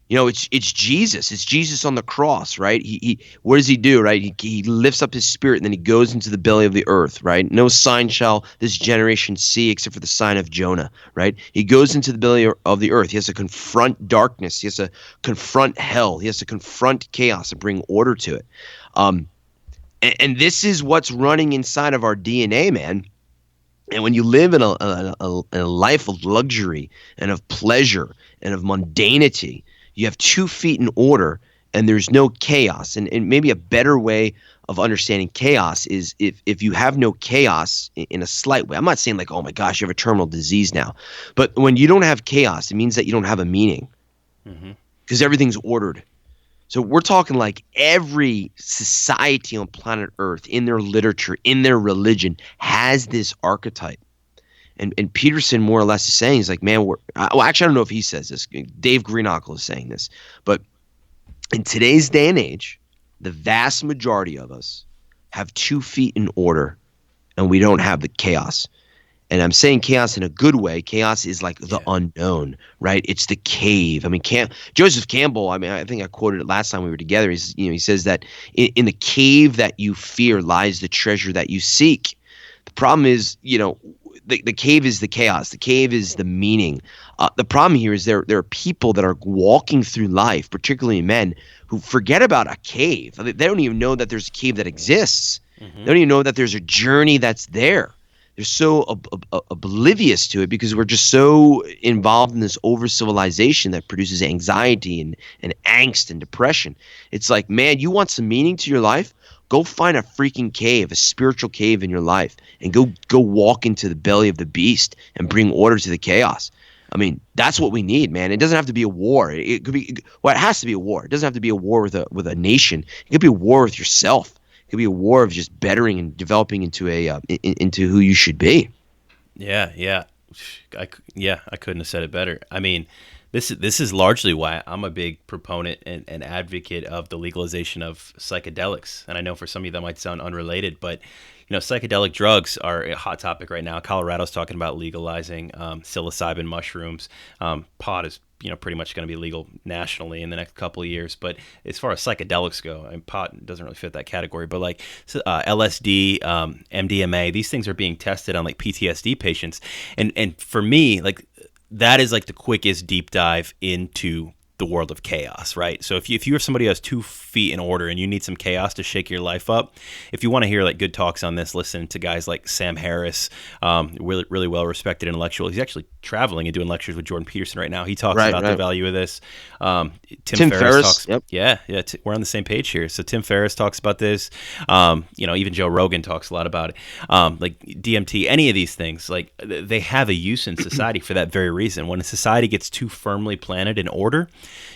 It's Jesus. It's Jesus on the cross, right? He what does he do, right? He lifts up his spirit, and then he goes into the belly of the earth, right? No sign shall this generation see except for the sign of Jonah, right? He goes into the belly of the earth. He has to confront darkness. He has to confront hell. He has to confront chaos and bring order to it. And this is what's running inside of our DNA, man. And when you live in a life of luxury and of pleasure and of mundanity, you have 2 feet in order and there's no chaos. And maybe a better way of understanding chaos is if you have no chaos in a slight way. I'm not saying like, oh my gosh, you have a terminal disease now. But when you don't have chaos, it means that you don't have a meaning, because everything's ordered. So we're talking like every society on planet Earth, in their literature, in their religion, has this archetype. And Peterson more or less is saying, he's like, man, actually, I don't know if he says this. Dgreenockle is saying this. But in today's day and age, the vast majority of us have 2 feet in order, and we don't have the chaos. And I'm saying chaos in a good way. Chaos is like the unknown, right? It's the cave. I mean, Joseph Campbell, I think I quoted it last time we were together. He says that in the cave that you fear lies the treasure that you seek. The problem is, the cave is the chaos. The cave is the meaning. The problem here is there are people that are walking through life, particularly men, who forget about a cave. They don't even know that there's a cave that exists. They don't even know that there's a journey that's there. They're so oblivious to it because we're just so involved in this over-civilization that produces anxiety and angst and depression. It's like, man, you want some meaning to your life? Go find a freaking cave, a spiritual cave in your life, and go walk into the belly of the beast and bring order to the chaos. I mean, that's what we need, man. It doesn't have to be a war. It could be, well, it has to be a war. It doesn't have to be a war with a nation. It could be a war with yourself. It could be a war of just bettering and developing into into who you should be. Yeah. I couldn't have said it better. I mean, this is largely why I'm a big proponent and advocate of the legalization of psychedelics. And I know for some of you that might sound unrelated, but psychedelic drugs are a hot topic right now. Colorado's talking about legalizing psilocybin mushrooms. Pot is pretty much going to be legal nationally in the next couple of years. But as far as psychedelics go, and pot doesn't really fit that category. But like LSD, MDMA, these things are being tested on like PTSD patients. And for me, like that is like the quickest deep dive into the world of chaos, right? So if you have somebody who has 2 feet in order and you need some chaos to shake your life up, if you want to hear like good talks on this, listen to guys like Sam Harris, really well respected intellectual. He's actually traveling and doing lectures with Jordan Peterson right now. He talks about the value of this. Tim Ferriss talks. Yep. Yeah, we're on the same page here. So Tim Ferriss talks about this. Even Joe Rogan talks a lot about it. Like DMT, any of these things, like they have a use in society for that very reason. When a society gets too firmly planted in order,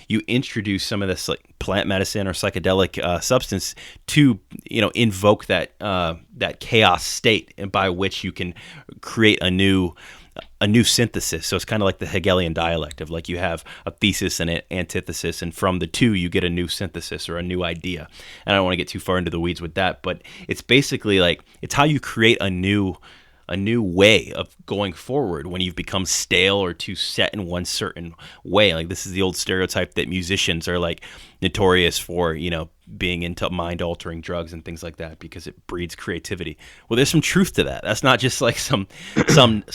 you introduce some of this like plant medicine or psychedelic substance to invoke that chaos state, and by which you can create a new synthesis. So it's kind of like the Hegelian dialect of like you have a thesis and an antithesis, and from the two you get a new synthesis or a new idea. And I don't want to get too far into the weeds with that, but it's basically like it's how you create a new way of going forward when you've become stale or too set in one certain way. Like this is the old stereotype that musicians are like notorious for, being into mind-altering drugs and things like that because it breeds creativity. Well, there's some truth to that. That's not just like some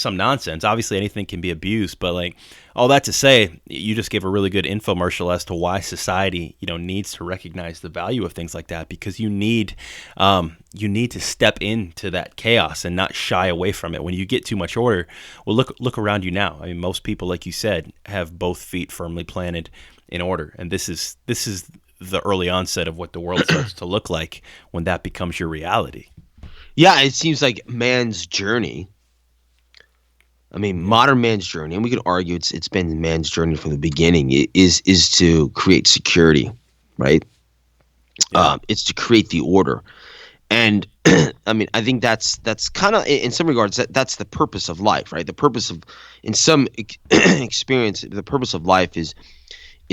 nonsense. Obviously, anything can be abused, but like all that to say, you just gave a really good infomercial as to why society, needs to recognize the value of things like that, because you need to step into that chaos and not shy away from it. When you get too much order, well, look around you now. I mean, most people, like you said, have both feet firmly planted in order, and this is the early onset of what the world starts to look like when that becomes your reality. Yeah, it seems like man's journey. I mean, modern man's journey, and we could argue it's been man's journey from the beginning, is to create security, right? Yeah. It's to create the order. And I mean, I think that's kind of, in some regards, that's the purpose of life, right? The purpose of, in some experience, the purpose of life is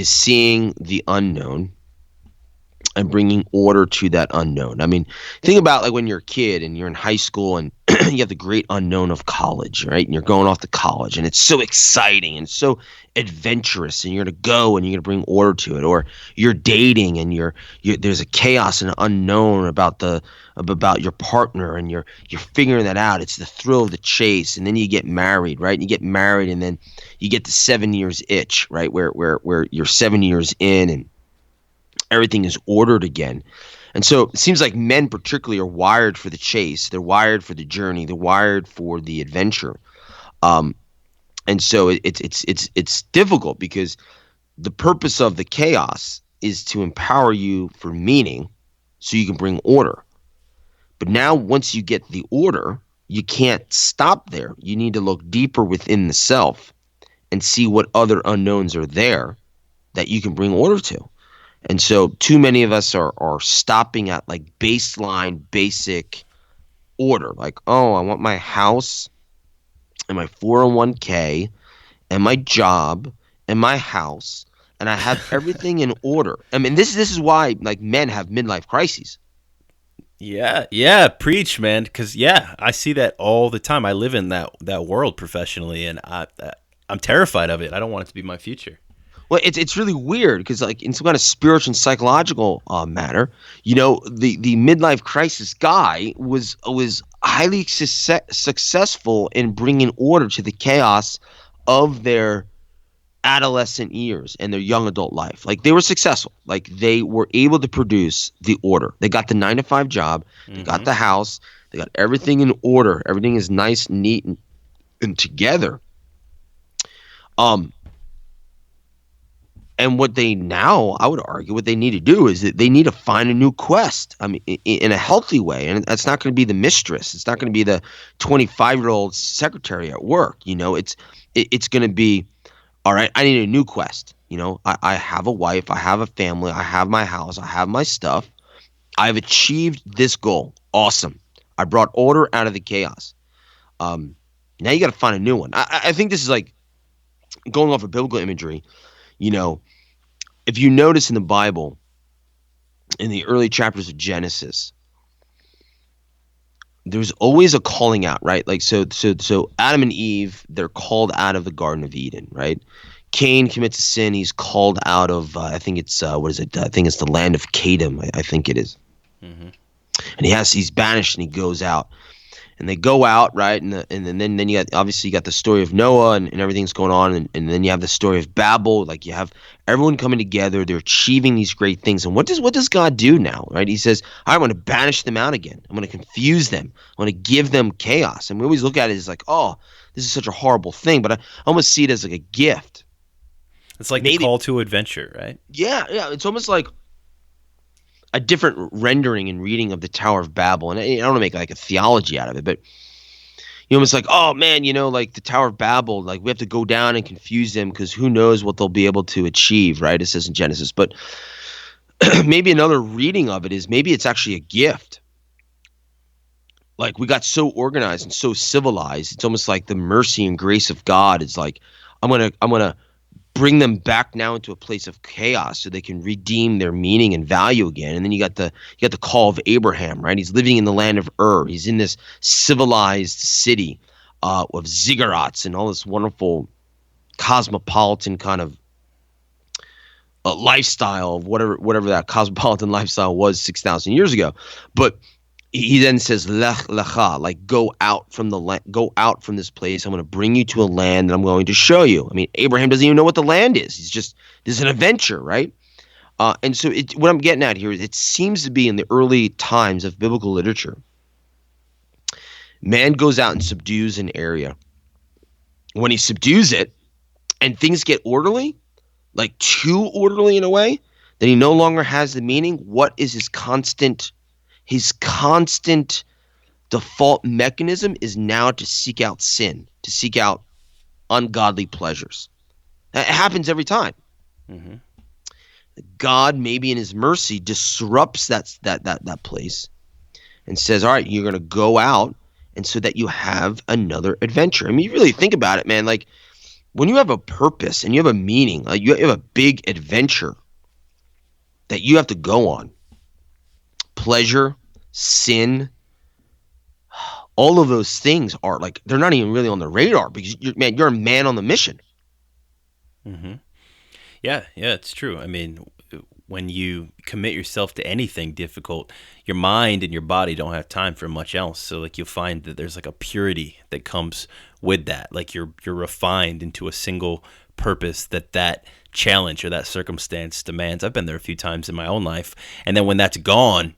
seeing the unknown and bringing order to that unknown. I mean, think about like when you're a kid and you're in high school and you have the great unknown of college, right? And you're going off to college and it's so exciting and so adventurous, and you're going to go and you're going to bring order to it. Or you're dating and there's a chaos and an unknown about your partner, and you're figuring that out. It's the thrill of the chase. And then you get married, right? And you get married and then you get the 7 years itch, right? Where you're 7 years in and everything is ordered again. And so it seems like men particularly are wired for the chase. They're wired for the journey. They're wired for the adventure. And so it's difficult because the purpose of the chaos is to empower you for meaning so you can bring order. But now once you get the order, you can't stop there. You need to look deeper within the self and see what other unknowns are there that you can bring order to. And so too many of us are stopping at like baseline, basic order. Like, oh, I want my house and my 401k and my job and my house, and I have everything in order. I mean, this is why like men have midlife crises. Yeah, preach, man. Because I see that all the time. I live in that world professionally, and I'm terrified of it. I don't want it to be my future. Well, it's really weird because, like, in some kind of spiritual and psychological matter, the midlife crisis guy was highly successful in bringing order to the chaos of their adolescent years and their young adult life. Like, they were successful. Like, they were able to produce the order. They got the 9-to-5 job. They got the house. They got everything in order. Everything is nice, neat, and together. And what they now, I would argue, what they need to do is that they need to find a new quest. I mean, in a healthy way. And that's not going to be the mistress. It's not going to be the 25-year-old secretary at work. It's going to be All right, I need a new quest. I have a wife, I have a family, I have my house, I have my stuff. I've achieved this goal. Awesome. I brought order out of the chaos. Um, Now you got to find a new one. I think this is like going off of biblical imagery. You know, if you notice in the Bible, in the early chapters of Genesis, there's always a calling out, right? Like so Adam and Eve, they're called out of the Garden of Eden, right? Cain commits a sin. He's called out of I think it's what is it? I think it's the land of Cadom. I think it is. Mm-hmm. And he's banished and he goes out. And they go out, right? And then you got the story of Noah and everything's going on, and then you have the story of Babel. Like you have everyone coming together, they're achieving these great things. And what does God do now, right? He says, I want to banish them out again. I'm going to confuse them. I want to give them chaos. And we always look at it as like, oh, this is such a horrible thing, but I almost see it as like a gift. It's like the call to adventure, right? Yeah. It's almost like a different rendering and reading of the Tower of Babel. And I don't want to make like a theology out of it, but almost like, oh man, like the Tower of Babel, like we have to go down and confuse them because who knows what they'll be able to achieve, right? It says in Genesis. But maybe another reading of it is maybe it's actually a gift. Like we got so organized and so civilized. It's almost like the mercy and grace of God is like, I'm gonna bring them back now into a place of chaos so they can redeem their meaning and value again. And then you got the call of Abraham, right? He's living in the land of Ur. He's in this civilized city of ziggurats and all this wonderful cosmopolitan kind of lifestyle of whatever that cosmopolitan lifestyle was 6,000 years ago. But he then says, Lech lecha, like go out from this place. I'm going to bring you to a land that I'm going to show you. I mean, Abraham doesn't even know what the land is. This is an adventure, right? And so what I'm getting at here is it seems to be in the early times of biblical literature, man goes out and subdues an area. When he subdues it and things get orderly, like too orderly in a way, that he no longer has the meaning, what is his constant default mechanism is now to seek out sin, to seek out ungodly pleasures. That happens every time. Mm-hmm. God, maybe in his mercy, disrupts that place and says, all right, you're going to go out, and so that you have another adventure. I mean, you really think about it, man. Like when you have a purpose and you have a meaning, like you have a big adventure that you have to go on, pleasure, sin, all of those things are like they're not even really on the radar because you're a man on the mission. Mm-hmm. Yeah, it's true. I mean, when you commit yourself to anything difficult, your mind and your body don't have time for much else. So like you'll find that there's like a purity that comes with that. Like you're refined into a single purpose that challenge or that circumstance demands. I've been there a few times in my own life, and then when that's gone,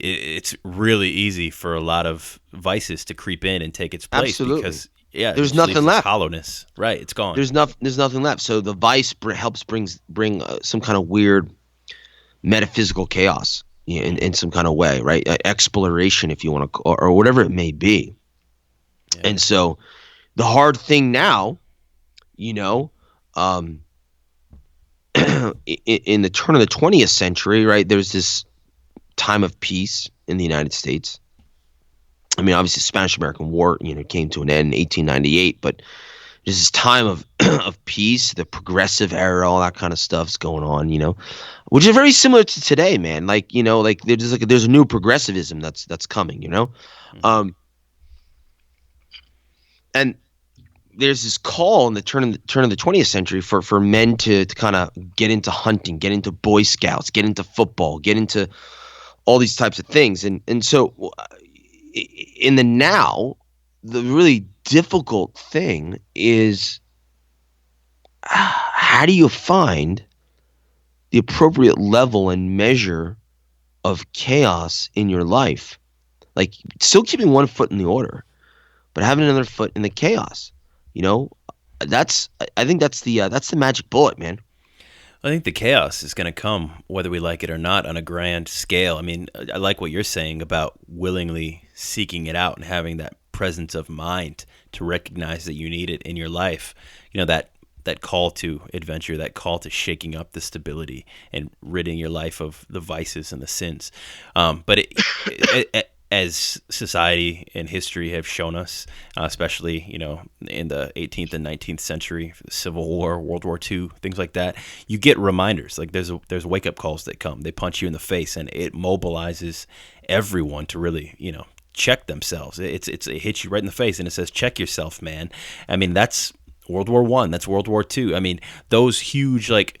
it's really easy for a lot of vices to creep in and take its place. Absolutely. Because there's nothing left. Hollowness, right? It's gone. There's nothing left. So the vice helps bring some kind of weird metaphysical chaos in some kind of way, right? Exploration, if you want to, or whatever it may be. Yeah. And so the hard thing now, in the turn of the 20th century, right? There's this time of peace in the United States. I mean, obviously, the Spanish-American War, came to an end in 1898, but there's this time of peace, the progressive era, all that kind of stuff's going on, which is very similar to today, man. Like, there's a new progressivism that's coming, Mm-hmm. And there's this call in the turn of the 20th century for men to kind of get into hunting, get into Boy Scouts, get into football, get into all these types of things. And so in the now, the really difficult thing is how do you find the appropriate level and measure of chaos in your life? Like still keeping one foot in the order, but having another foot in the chaos. I think that's the magic bullet, man. I think the chaos is going to come whether we like it or not on a grand scale. I mean, I like what you're saying about willingly seeking it out and having that presence of mind to recognize that you need it in your life. That that call to adventure, that call to shaking up the stability and ridding your life of the vices and the sins. But as society and history have shown us, especially in the 18th and 19th century, the Civil War, World War II, things like that, you get reminders. Like there's wake up calls that come. They punch you in the face, and it mobilizes everyone to really check themselves. It hits you right in the face, and it says, check yourself, man. I mean, that's World War I, that's World War II. I mean, those huge, like,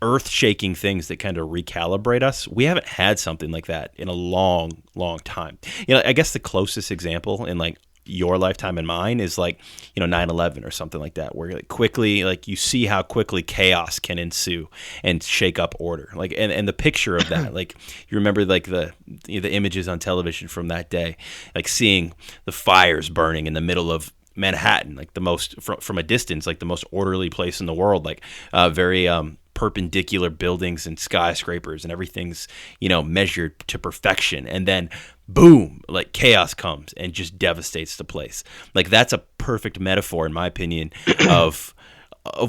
earth-shaking things that kind of recalibrate us, we haven't had something like that in a long, long time. I guess the closest example in, like, your lifetime and mine is, like, 9/11 or something like that, where, like, quickly, like, you see how quickly chaos can ensue and shake up order. Like, and the picture of that, like, you remember, like, the images on television from that day, like, seeing the fires burning in the middle of Manhattan, like the most from a distance, like the most orderly place in the world, like very perpendicular buildings and skyscrapers, and everything's measured to perfection, and then boom, like chaos comes and just devastates the place. Like that's a perfect metaphor, in my opinion, of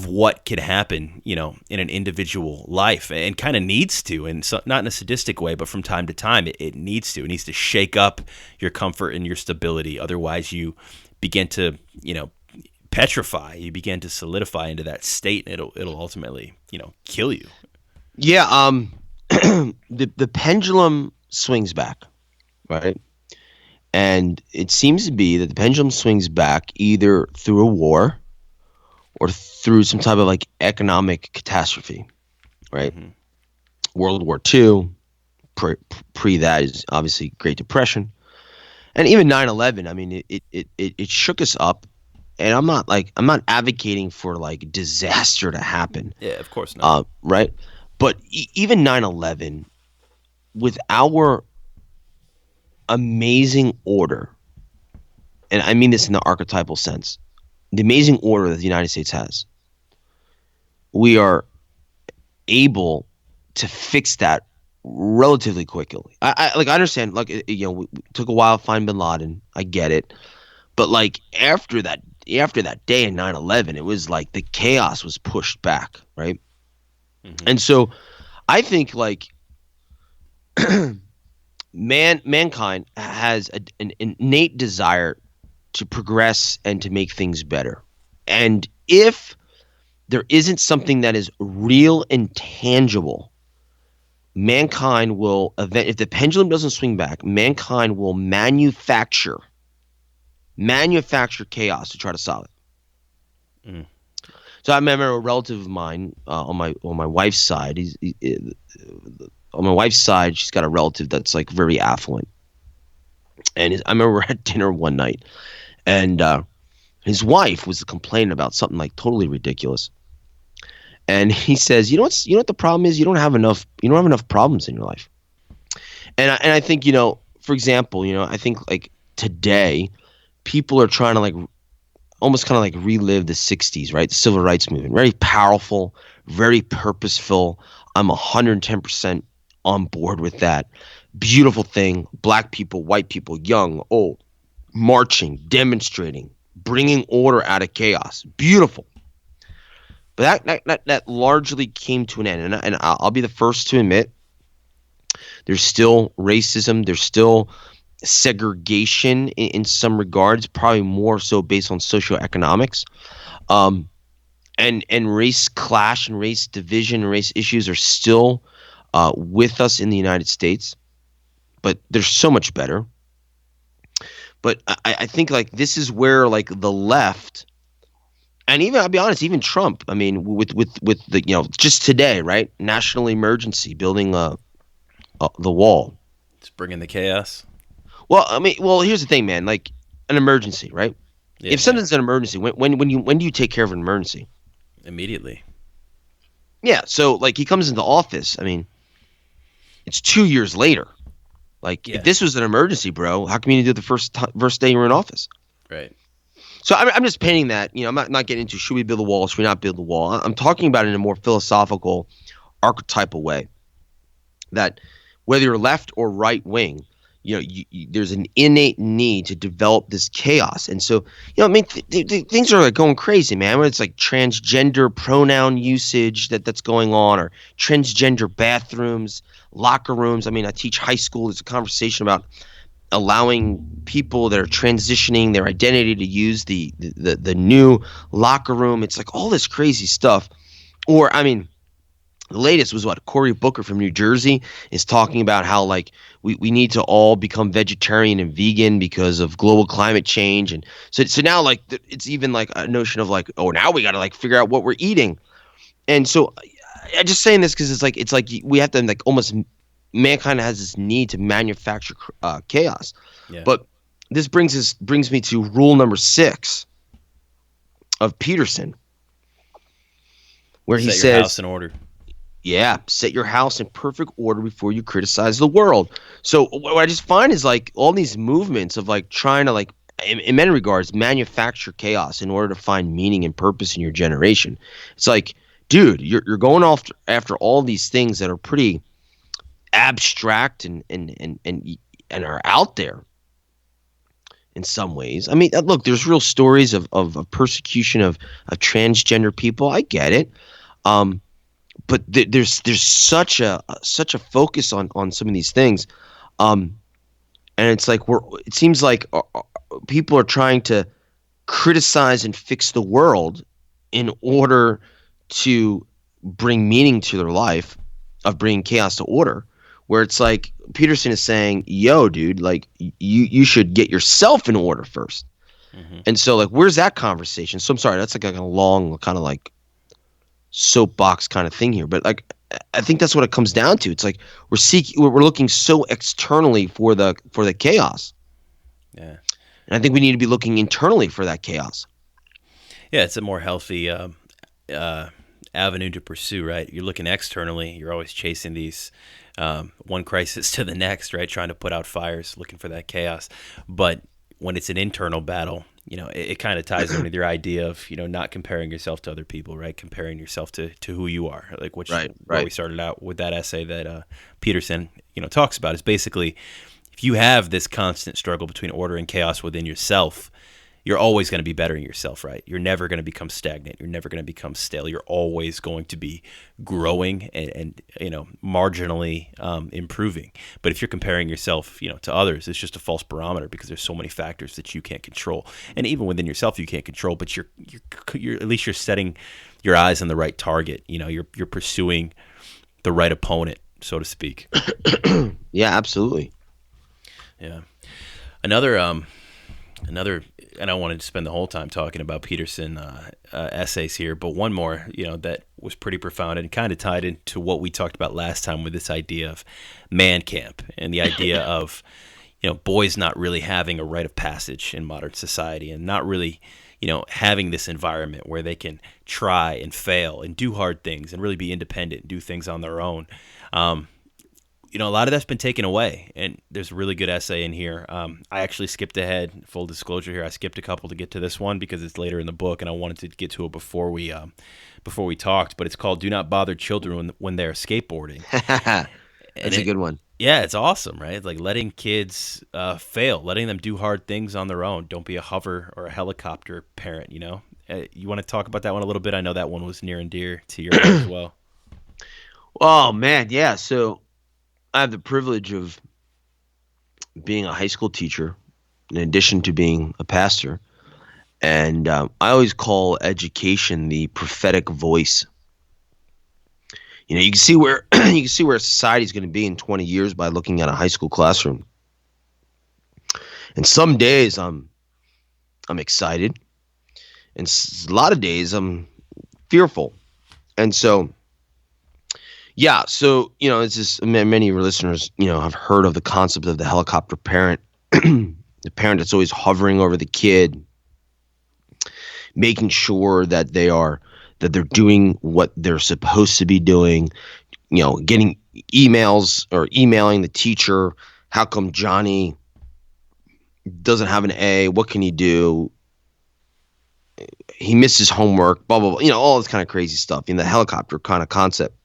what could happen, in an individual life, and kind of needs to, and so, not in a sadistic way, but from time to time, it needs to. It needs to shake up your comfort and your stability. Otherwise, you begin to, petrify. You begin to solidify into that state, and it'll ultimately, kill you. Yeah. The pendulum swings back, right? And it seems to be that the pendulum swings back either through a war or through some type of like economic catastrophe, right? Mm-hmm. World War II, pre that is obviously Great Depression. And even 9/11, I mean, it shook us up, and I'm not advocating for like disaster to happen. Yeah, of course not. Right, but even 9/11, with our amazing order, and I mean this in the archetypal sense, the amazing order that the United States has, we are able to fix that relatively quickly. I understand, like, we took a while to find bin Laden. I get it. But like after that day in 9/11, it was like the chaos was pushed back, right? Mm-hmm. And so I think like mankind has an innate desire to progress and to make things better. And if there isn't something that is real and tangible, mankind will if the pendulum doesn't swing back, mankind will manufacture chaos to try to solve it. Mm. So I remember a relative of mine on my wife's side. On my wife's side, she's got a relative that's like very affluent. And I remember we're at dinner one night, and his wife was complaining about something like totally ridiculous. And he says, you know what the problem is? You don't have enough problems in your life. And I think, for example, I think like today, people are trying to like almost kind of like relive the 60s, right? The civil rights movement, very powerful, very purposeful. I'm 110% on board with that. Beautiful thing. Black people, white people, young, old, marching, demonstrating, bringing order out of chaos. Beautiful. But that largely came to an end, and I'll be the first to admit there's still racism, there's still segregation in some regards, probably more so based on socioeconomics, and race clash and race division and race issues are still with us in the United States, but they're so much better. But I think like this is where like the left. And even, I'll be honest, even Trump, I mean, with the, just today, right? National emergency, building the wall. It's bringing the chaos. Well, I mean, here's the thing, man. Like an emergency, right? Yeah, if something's an emergency, when do you take care of an emergency? Immediately. Yeah. So like he comes into office. I mean, it's 2 years later. Like if this was an emergency, bro, how come you didn't do it the first day you were in office? Right. So I'm just painting that, I'm not getting into should we build a wall, should we not build a wall. I'm talking about it in a more philosophical, archetypal way. That whether you're left or right wing, there's an innate need to develop this chaos. And so, I mean, things are like going crazy, man. When it's like transgender pronoun usage that's going on, or transgender bathrooms, locker rooms. I mean, I teach high school. There's a conversation about allowing people that are transitioning their identity to use the new locker room. It's like all this crazy stuff. Or, I mean, the latest was what Cory Booker from New Jersey is talking about, how like we need to all become vegetarian and vegan because of global climate change. And so now like it's even like a notion of like, oh, now we got to like figure out what we're eating. And so I'm just saying this because it's like we have to like almost, mankind has this need to manufacture chaos. Yeah. But this brings me to rule number 6 of Peterson, where he Set says, your house in order. yeah, set your house in perfect order before you criticize the world. So what I just find is like all these movements of like trying to like, in many regards, manufacture chaos in order to find meaning and purpose in your generation. It's like, dude, you're going off after all these things that are pretty abstract and are out there in some ways. I mean, look, there's real stories of persecution of transgender people. I get it. But there's such a focus on some of these things, and it's like it seems like people are trying to criticize and fix the world in order to bring meaning to their life, of bringing chaos to order. Where it's like Peterson is saying, yo, dude, like you should get yourself in order first. Mm-hmm. And so like, where's that conversation? So I'm sorry, that's like a long kind of like soapbox kind of thing here, but like I think that's what it comes down to. It's like we're looking so externally for the chaos. Yeah. And I think we need to be looking internally for that chaos. Yeah, it's a more healthy avenue to pursue, right? You're looking externally. You're always chasing these one crisis to the next, right? Trying to put out fires, looking for that chaos. But when it's an internal battle, it kind of ties in with your idea of, not comparing yourself to other people, right? Comparing yourself to who you are, like where we started out with that essay that Peterson, talks about, is basically, if you have this constant struggle between order and chaos within yourself, you're always going to be bettering yourself, right? You're never going to become stagnant. You're never going to become stale. You're always going to be growing and marginally improving. But if you're comparing yourself, to others, it's just a false barometer, because there's so many factors that you can't control. And even within yourself, you can't control, but you're at least you're setting your eyes on the right target. You're pursuing the right opponent, so to speak. Yeah, absolutely. Yeah. Another, and I wanted to spend the whole time talking about Peterson essays here, but one more, that was pretty profound and kind of tied into what we talked about last time with this idea of man camp and the idea of, boys not really having a rite of passage in modern society, and not really, having this environment where they can try and fail and do hard things and really be independent and do things on their own. A lot of that's been taken away, and there's a really good essay in here. I actually skipped ahead, full disclosure here. I skipped a couple to get to this one because it's later in the book, and I wanted to get to it before we talked. But it's called "Do Not Bother Children When They're Skateboarding." That's a good one. Yeah, it's awesome, right? It's like letting kids fail, letting them do hard things on their own. Don't be a hover or a helicopter parent. You want to talk about that one a little bit? I know that one was near and dear to your heart as well. Oh man, yeah. So I have the privilege of being a high school teacher, in addition to being a pastor, and I always call education the prophetic voice. You can see where society is going to be in 20 years by looking at a high school classroom. And some days I'm excited, and a lot of days I'm fearful, and so. Yeah, so, it's just many of your listeners, have heard of the concept of the helicopter parent, the parent that's always hovering over the kid, making sure that they're doing what they're supposed to be doing, getting emails or emailing the teacher, how come Johnny doesn't have an A, what can he do? He misses homework, blah, blah, blah, all this kind of crazy stuff, the helicopter kind of concept.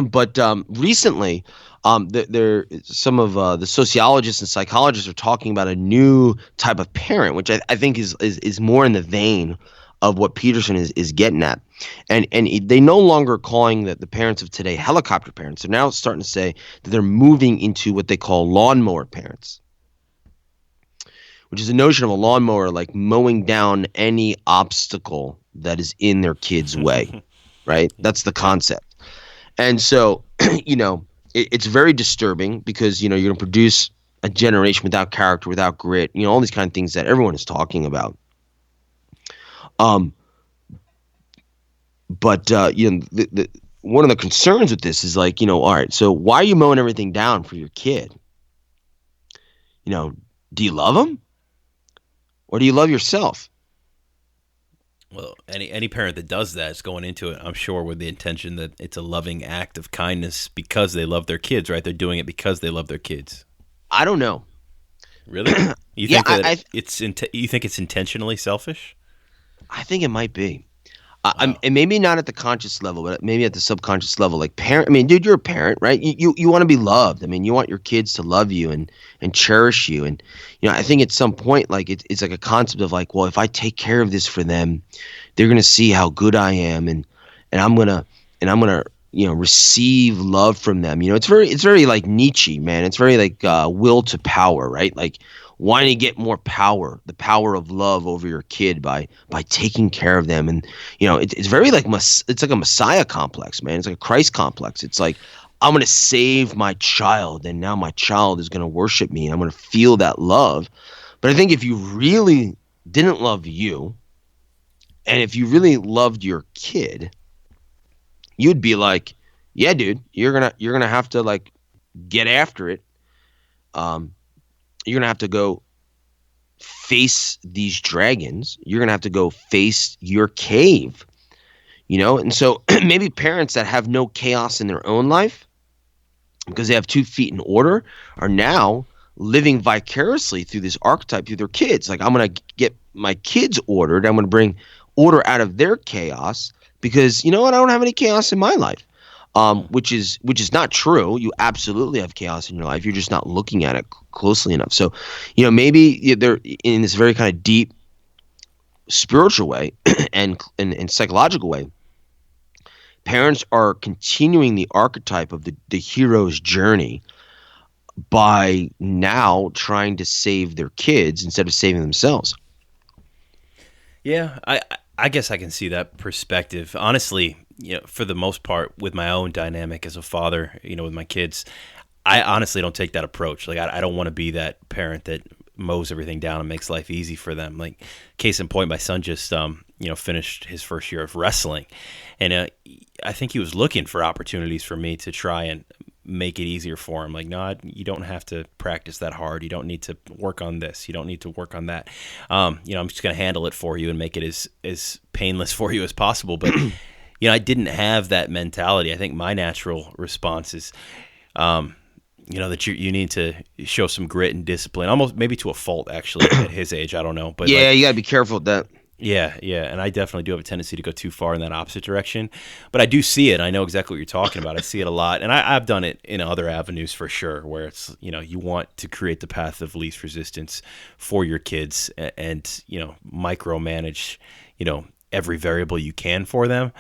But recently, some of the sociologists and psychologists are talking about a new type of parent, which I think is more in the vein of what Peterson is getting at. And they no longer calling the parents of today helicopter parents. They're now starting to say that they're moving into what they call lawnmower parents, which is a notion of a lawnmower like mowing down any obstacle that is in their kid's way, right? That's the concept. And so, it's very disturbing because, you're going to produce a generation without character, without grit, all these kind of things that everyone is talking about. But one of the concerns with this is like, all right, so why are you mowing everything down for your kid? Do you love them? Or do you love yourself? Well, any parent that does that is going into it, I'm sure, with the intention that it's a loving act of kindness because they love their kids, right? They're doing it because they love their kids. I don't know. Really? You think you think it's intentionally selfish? I think it might be. Wow. And maybe not at the conscious level, but maybe at the subconscious level. Like parent, I mean, dude, you're a parent, right? You want to be loved. I mean, you want your kids to love you and cherish you. And I think at some point, like it's like a concept of like, well, if I take care of this for them, they're gonna see how good I am, and I'm gonna receive love from them. It's very like Nietzsche, man. It's very like will to power, right? Like wanting to get more power, the power of love over your kid by taking care of them. And it's very like it's like a Messiah complex, man. It's like a Christ complex. It's like I'm going to save my child, and now my child is going to worship me, and I'm going to feel that love. But I think if you really didn't love you, and if you really loved your kid, you'd be like, yeah, dude, you're gonna have to like get after it. You're gonna have to go face these dragons. You're gonna have to go face your cave. And so maybe parents that have no chaos in their own life because they have 2 feet in order are now living vicariously through this archetype through their kids. Like, I'm gonna get my kids ordered. I'm gonna bring order out of their chaos because I don't have any chaos in my life. Which is not true. You absolutely have chaos in your life. You're just not looking at it closely enough. So, maybe they're in this very kind of deep spiritual way and psychological way. Parents are continuing the archetype of the hero's journey by now trying to save their kids instead of saving themselves. Yeah, I guess I can see that perspective. Honestly, for the most part, with my own dynamic as a father, with my kids, I honestly don't take that approach. Like, I don't want to be that parent that mows everything down and makes life easy for them. Like, case in point, my son just, finished his first year of wrestling, and I think he was looking for opportunities for me to try and make it easier for him. Like, no, you don't have to practice that hard. You don't need to work on this. You don't need to work on that. I'm just going to handle it for you and make it as painless for you as possible. But I didn't have that mentality. I think my natural response is, that you need to show some grit and discipline, almost maybe to a fault, actually, at his age. I don't know. But yeah, you got to be careful with that. Yeah, and I definitely do have a tendency to go too far in that opposite direction. But I do see it. I know exactly what you're talking about. I see it a lot. And I've done it in other avenues for sure, where it's, you want to create the path of least resistance for your kids and micromanage, every variable you can for them.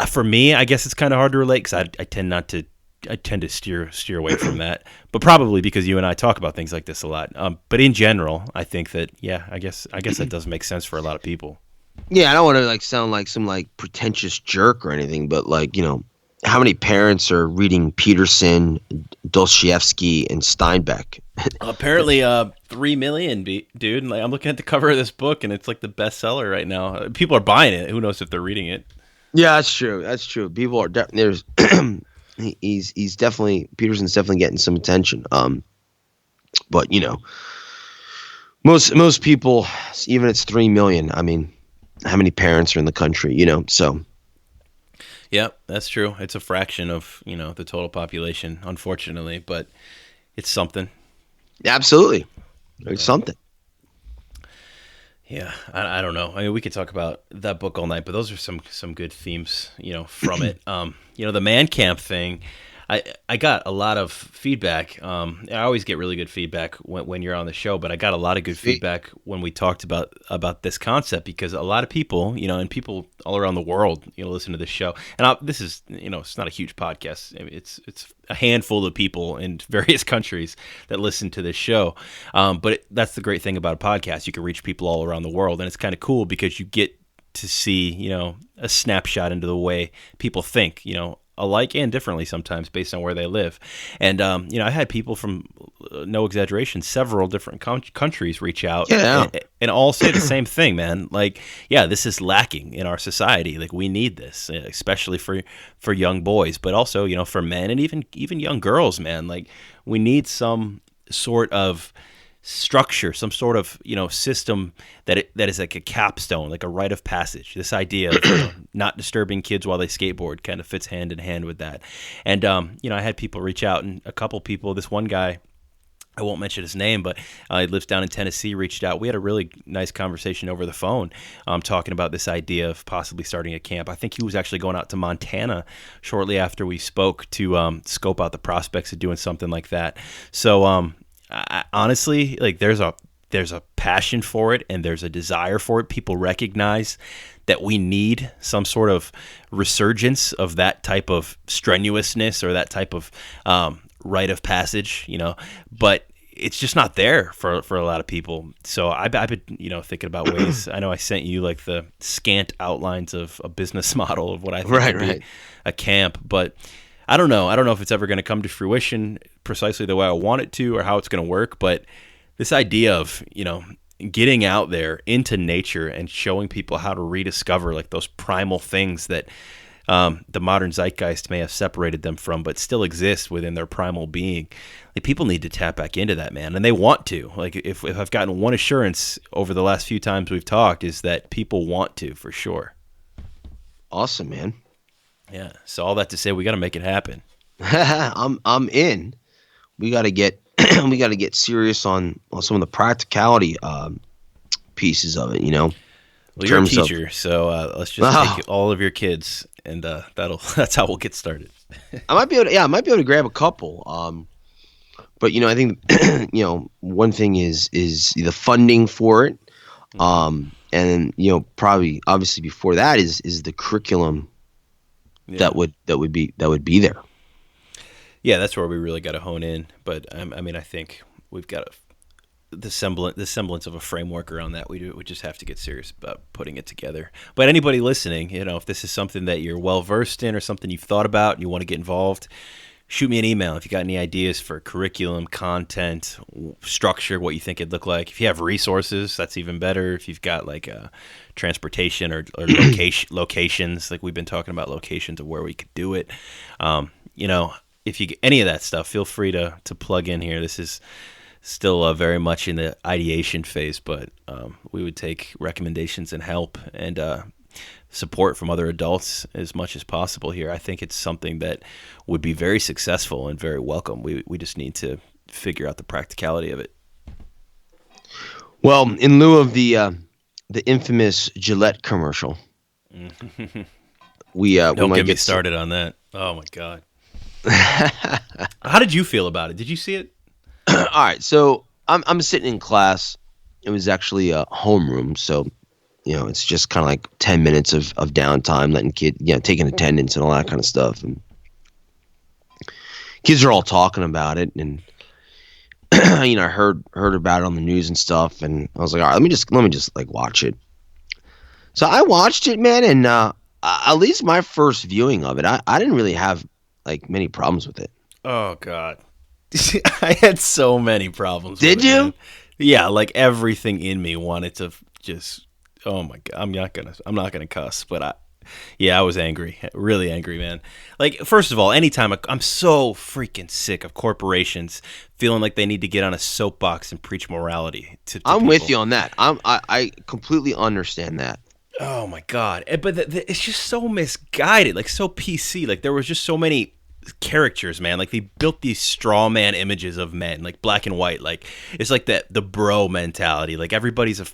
For me, I guess it's kind of hard to relate because I tend to steer away from that, but probably because you and I talk about things like this a lot. But in general, I think that, I guess that does make sense for a lot of people. Yeah, I don't want to like sound like some like pretentious jerk or anything, but like, how many parents are reading Peterson, Dostoevsky, and Steinbeck? Apparently, 3 million, dude. Like, I'm looking at the cover of this book, and it's like the bestseller right now. People are buying it. Who knows if they're reading it? Yeah, that's true. People are there's. He's definitely Peterson's definitely getting some attention. But most people, even it's 3 million. I mean, how many parents are in the country? So. Yeah, that's true. It's a fraction of the total population, unfortunately, but it's something. Absolutely, it's something. Yeah, I don't know. I mean, we could talk about that book all night, but those are some good themes, from it. The man camp thing. I got a lot of feedback. I always get really good feedback when you're on the show, but I got a lot of good feedback when we talked about this concept, because a lot of people, and people all around the world, listen to this show. And this is, it's not a huge podcast. I mean, it's a handful of people in various countries that listen to this show. But that's the great thing about a podcast. You can reach people all around the world, and it's kind of cool because you get to see, a snapshot into the way people think, alike and differently sometimes based on where they live. And, I had people from, no exaggeration, several different countries reach out and all say the same thing, man. Like, yeah, this is lacking in our society. Like, we need this, especially for young boys, but also, for men and even young girls, man. Like, we need some sort of structure, some sort of system that is like a capstone, like a rite of passage. This idea of not disturbing kids while they skateboard kind of fits hand in hand with that. And I had people reach out, and a couple people. This one guy, I won't mention his name, but he lives down in Tennessee, reached out. We had a really nice conversation over the phone, talking about this idea of possibly starting a camp. I think he was actually going out to Montana shortly after we spoke to scope out the prospects of doing something like that. So I, honestly, like, there's a passion for it, and there's a desire for it. People recognize that we need some sort of resurgence of that type of strenuousness or that type of rite of passage, but it's just not there for a lot of people. So I've been, thinking about ways. I know I sent you like the scant outlines of a business model of what I think would be a camp, but I don't know. I don't know if it's ever going to come to fruition precisely the way I want it to, or how it's going to work. But this idea of, getting out there into nature and showing people how to rediscover like those primal things that the modern zeitgeist may have separated them from, but still exist within their primal being. Like, people need to tap back into that, man. And they want to. Like, if I've gotten one assurance over the last few times we've talked, is that people want to, for sure. Awesome, man. Yeah. So all that to say, we got to make it happen. I'm in. We got to get serious on some of the practicality pieces of it. Well, you're a teacher, so let's just take all of your kids, and that's how we'll get started. I might be able to grab a couple. But I think one thing is the funding for it, and probably obviously before that is the curriculum. Yeah. That would be there. Yeah, that's where we really got to hone in. But I mean, I think we've got the semblance of a framework around that. We just have to get serious about putting it together. But anybody listening, if this is something that you're well versed in, or something you've thought about and you want to get involved, shoot me an email if you got any ideas for curriculum, content, structure, what you think it'd look like. If you have resources, that's even better. If you've got like transportation or locations, like we've been talking about locations of where we could do it. If you get any of that stuff, feel free to plug in here. This is still very much in the ideation phase, but we would take recommendations and help and support from other adults as much as possible here. I think it's something that would be very successful and very welcome. We just need to figure out the practicality of it. Well, in lieu of the infamous Gillette commercial, we don't get me started on that. Oh my God. How did you feel about it? Did you see it? All right, so I'm sitting in class. It was actually a homeroom, so it's just kind of like 10 minutes of downtime, letting taking attendance and all that kind of stuff. And kids are all talking about it, and I heard about it on the news and stuff, and I was like, all right, let me just like watch it. So I watched it, man, and at least my first viewing of it, I didn't really have like many problems with it. Oh God. I had so many problems. Did you? Man. Yeah, like everything in me wanted to just. Oh my God, I'm not gonna cuss, but I was angry, really angry, man. Like, first of all, anytime I'm so freaking sick of corporations feeling like they need to get on a soapbox and preach morality to I'm people. with you on that. I completely understand that. Oh my God, but it's just so misguided, like so PC. Like, there was just so many characters, man. Like, they built these straw man images of men, like black and white. Like, it's like the bro mentality. Like, everybody's a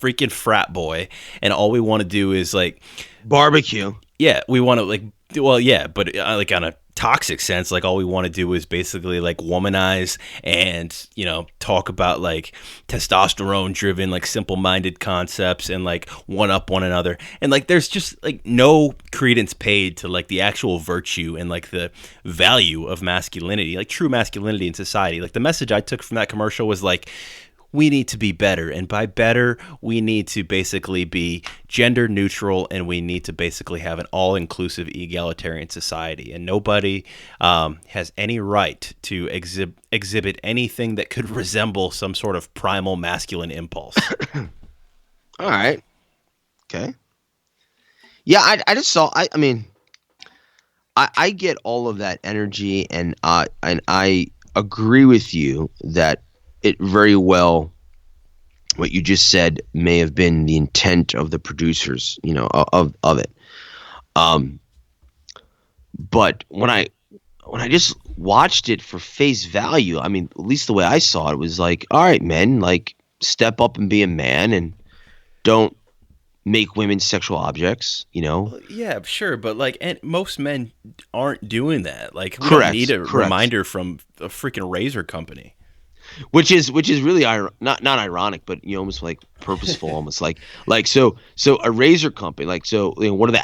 freaking frat boy, and all we want to do is like barbecue. Yeah, we want to like, well, yeah, but like on a toxic sense, like all we want to do is basically like womanize and, you know, talk about like testosterone driven, like simple minded concepts and like one up one another. And like there's just like no credence paid to like the actual virtue and like the value of masculinity, like true masculinity in society. Like the message I took from that commercial was like, we need to be better. And by better, we need to basically be gender neutral, and we need to basically have an all-inclusive egalitarian society. And nobody has any right to exhibit anything that could resemble some sort of primal masculine impulse. All right. Okay. Yeah, I just saw, I mean, I get all of that energy, and I agree with you that it very well, what you just said may have been the intent of the producers, you know, of it. But when I just watched it for face value, I mean, at least the way I saw it was like, all right, men, like step up and be a man and don't make women sexual objects, you know? Well, yeah, sure. But like, and most men aren't doing that. Like, we Correct, don't need a correct. reminder from a freaking razor company. Which is really not ironic, but you know, almost like purposeful, almost like so a razor company, like, so you know, one of the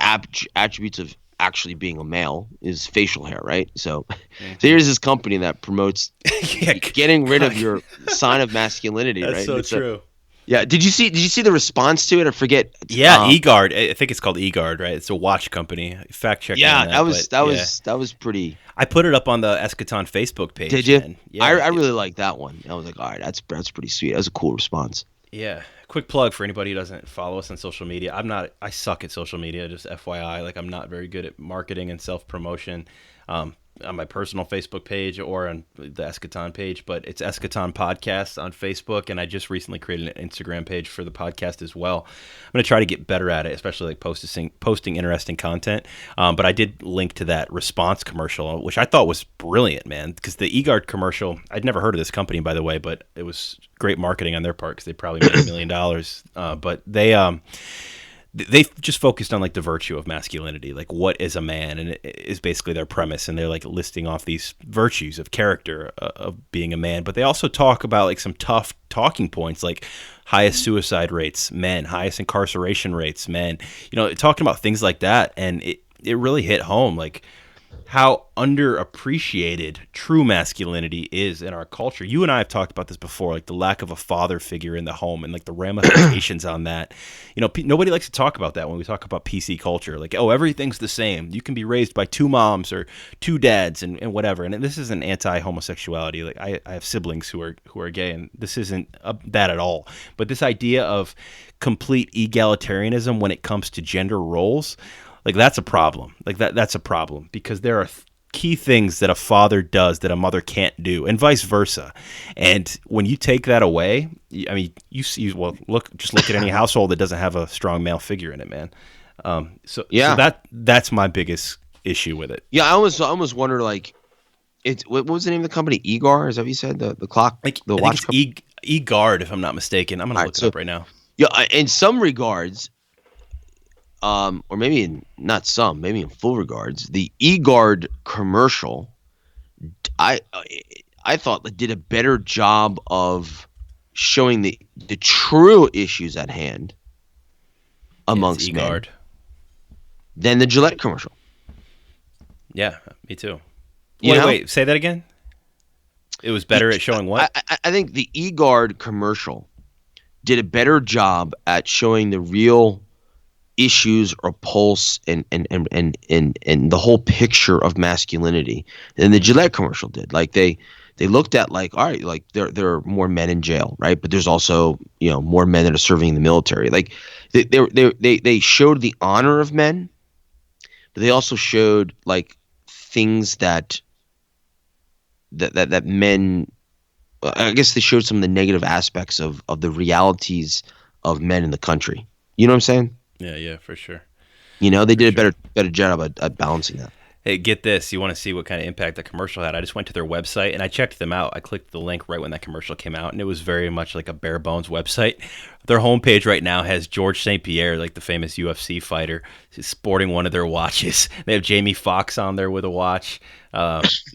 attributes of actually being a male is facial hair, right? So here's this company that promotes getting rid of your sign of masculinity. That's right? so true. Yeah. Did you see the response to it? I forget. Yeah, eGuard. I think it's called eGuard, right? It's a watch company. Fact check. Yeah, that was pretty. I put it up on the Eschaton Facebook page. Did you? Man. Yeah, I really like that one. I was like, all right, that's pretty sweet. That was a cool response. Yeah. Quick plug for anybody who doesn't follow us on social media. I suck at social media, just FYI. Like, I'm not very good at marketing and self-promotion. On my personal Facebook page or on the Eschaton page, but it's Eschaton Podcast on Facebook, and I just recently created an Instagram page for the podcast as well. I'm going to try to get better at it, especially like posting interesting content. But I did link to that response commercial, which I thought was brilliant, man, because the eGuard commercial, I'd never heard of this company, by the way, but it was great marketing on their part because they probably made $1 million. But they just focused on like the virtue of masculinity, like what is a man, and it is basically their premise. And they're like listing off these virtues of character of being a man, but they also talk about like some tough talking points, like highest suicide rates, men, highest incarceration rates, men, you know, talking about things like that. And it really hit home, like how underappreciated true masculinity is in our culture. You and I have talked about this before, like the lack of a father figure in the home and like the ramifications on that. You know, nobody likes to talk about that when we talk about PC culture. Like, oh, everything's the same. You can be raised by 2 moms or 2 dads and whatever. And this isn't anti-homosexuality. Like, I have siblings who are gay, and this isn't that at all. But this idea of complete egalitarianism when it comes to gender roles, like that's a problem. Like that's a problem because there are key things that a father does that a mother can't do, and vice versa. And when you take that away, I mean, you see, well, look at any household that doesn't have a strong male figure in it, man. So that's my biggest issue with it. Yeah, I almost wonder, like, what was the name of the company? eGuard, is that what you said? The clock, like, the watch company? eGuard, if I'm not mistaken. I'm gonna look it up right now. Yeah, in some regards, or maybe not some, maybe in full regards, the eGuard commercial, I thought that did a better job of showing the true issues at hand amongst men than the Gillette commercial. Yeah, me too. You Wait, say that again? It was better at showing what? I think the eGuard commercial did a better job at showing the real issues or pulse and the whole picture of masculinity than the Gillette commercial did. Like they looked at, like, all right, like there are more men in jail, right? But there's also, you know, more men that are serving in the military. Like they showed the honor of men, but they also showed like things that men, I guess they showed some of the negative aspects of the realities of men in the country. You know what I'm saying? Yeah, for sure. You know, they did a better job at balancing that. Hey, get this. You want to see what kind of impact that commercial had? I just went to their website and I checked them out. I clicked the link right when that commercial came out, and it was very much like a bare bones website. Their homepage right now has George St. Pierre, like the famous UFC fighter, sporting one of their watches. They have Jamie Foxx on there with a watch.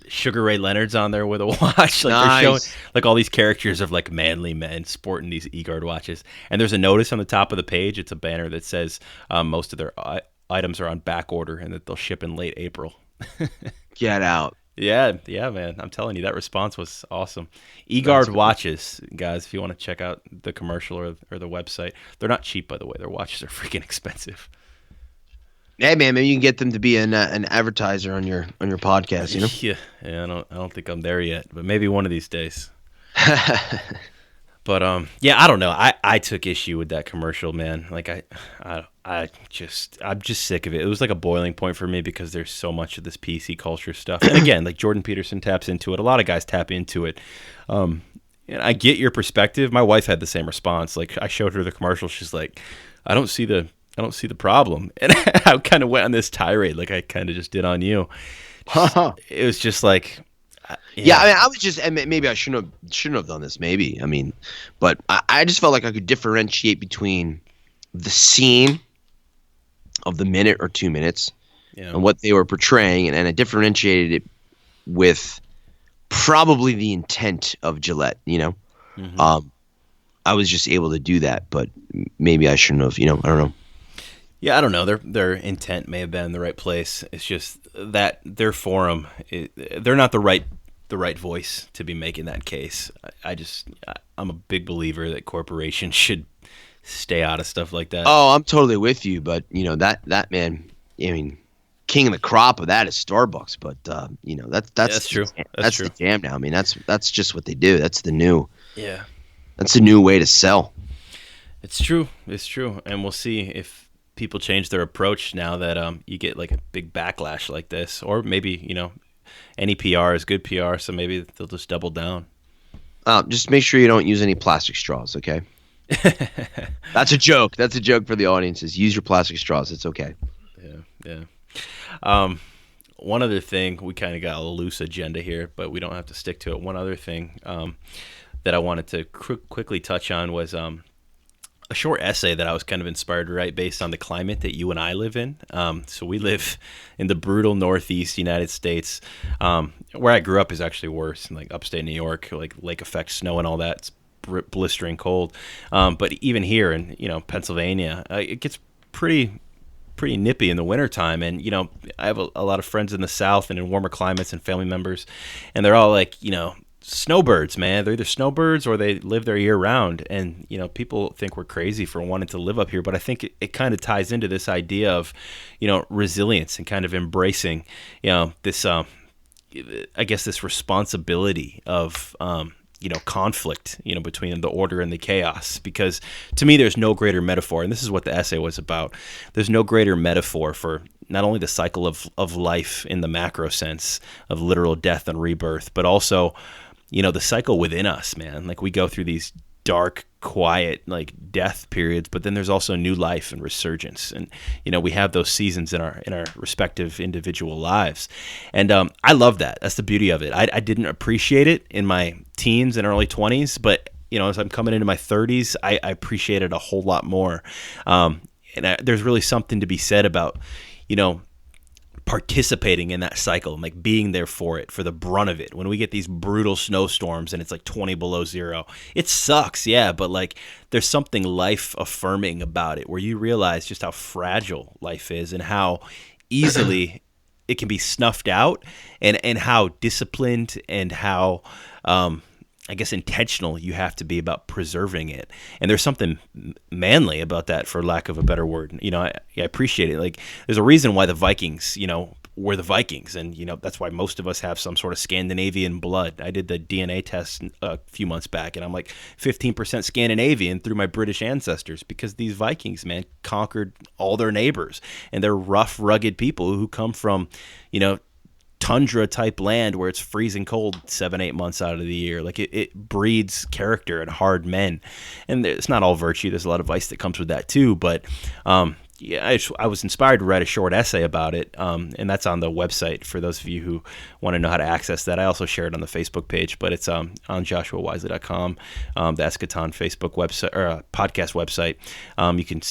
Sugar Ray Leonard's on there with a watch. Like they're showing like all these characters of like manly men sporting these E-Guard watches. And there's a notice on the top of the page. It's a banner that says most of their items are on back order and that they'll ship in late April. Get out. Yeah, man. I'm telling you, that response was awesome. E-Guard watches, guys, if you want to check out the commercial or the website. They're not cheap, by the way. Their watches are freaking expensive. Hey, man, maybe you can get them to be an advertiser on your podcast, you know? Yeah, I don't think I'm there yet, but maybe one of these days. But yeah, I don't know. I took issue with that commercial, man. Like I'm just sick of it. It was like a boiling point for me because there's so much of this PC culture stuff. And again, like Jordan Peterson taps into it. A lot of guys tap into it. And I get your perspective. My wife had the same response. Like I showed her the commercial. She's like, I don't see the problem. And I kind of went on this tirade, like I kind of just did on you. It was just like. Yeah, I mean, I was just, and maybe I shouldn't have done this. Maybe, I mean, but I just felt like I could differentiate between the scene of the minute or 2 minutes and what they were portraying, and I differentiated it with probably the intent of Gillette. You know, I was just able to do that, but maybe I shouldn't have. You know, I don't know. Yeah, I don't know. Their intent may have been in the right place. It's just that their forum, they're not the right voice to be making that case. I'm a big believer that corporations should stay out of stuff like that. Oh, I'm totally with you, but you know that man. I mean, king of the crop of that is Starbucks, but you know that's true. That's true. the jam now. I mean, that's just what they do. That's the new. Yeah. That's the new way to sell. It's true, and we'll see if people change their approach now that you get like a big backlash like this, or maybe any PR is good PR, so maybe they'll just double down. Just make sure you don't use any plastic straws, okay? That's a joke. That's a joke for the audiences. Use your plastic straws. It's okay. Yeah. One other thing, we kind of got a loose agenda here, but we don't have to stick to it. One other thing that I wanted to quickly touch on was a short essay that I was kind of inspired to write based on the climate that you and I live in. So we live in the brutal Northeast United States. Where I grew up is actually worse, like upstate New York, like lake effect snow and all that. It's blistering cold. But even here in Pennsylvania, it gets pretty nippy in the wintertime. And I have a lot of friends in the South and in warmer climates and family members, and they're all like snowbirds, man. They're either snowbirds or they live there year round. And people think we're crazy for wanting to live up here, but I think it kind of ties into this idea of resilience and kind of embracing this I guess this responsibility of conflict between the order and the chaos. Because to me there's no greater metaphor, and this is what the essay was about, there's no greater metaphor for not only the cycle of life in the macro sense of literal death and rebirth, but also the cycle within us, man. Like we go through these dark, quiet, like death periods, but then there's also new life and resurgence. And we have those seasons in our respective individual lives. And I love that. That's the beauty of it. I didn't appreciate it in my teens and early 20s, but as I'm coming into my 30s, I appreciate it a whole lot more. There's really something to be said about participating in that cycle and like being there for it, for the brunt of it. When we get these brutal snowstorms and it's like 20 below zero, it sucks, yeah, but like there's something life affirming about it where you realize just how fragile life is and how easily it can be snuffed out, and how disciplined and how I guess intentional you have to be about preserving it. And there's something manly about that, for lack of a better word. I appreciate it. Like there's a reason why the Vikings, were the Vikings. And, that's why most of us have some sort of Scandinavian blood. I did the DNA test a few months back, and I'm like 15% Scandinavian through my British ancestors, because these Vikings, man, conquered all their neighbors. And they're rough, rugged people who come from, tundra type land where it's freezing cold 7-8 months out of the year. Like it breeds character and hard men. And it's not all virtue. There's a lot of vice that comes with that too. But I was inspired to write a short essay about it, and that's on the website for those of you who want to know how to access that. I also share it on the Facebook page, but it's on joshuawisely.com, the Eschaton Facebook website or podcast website.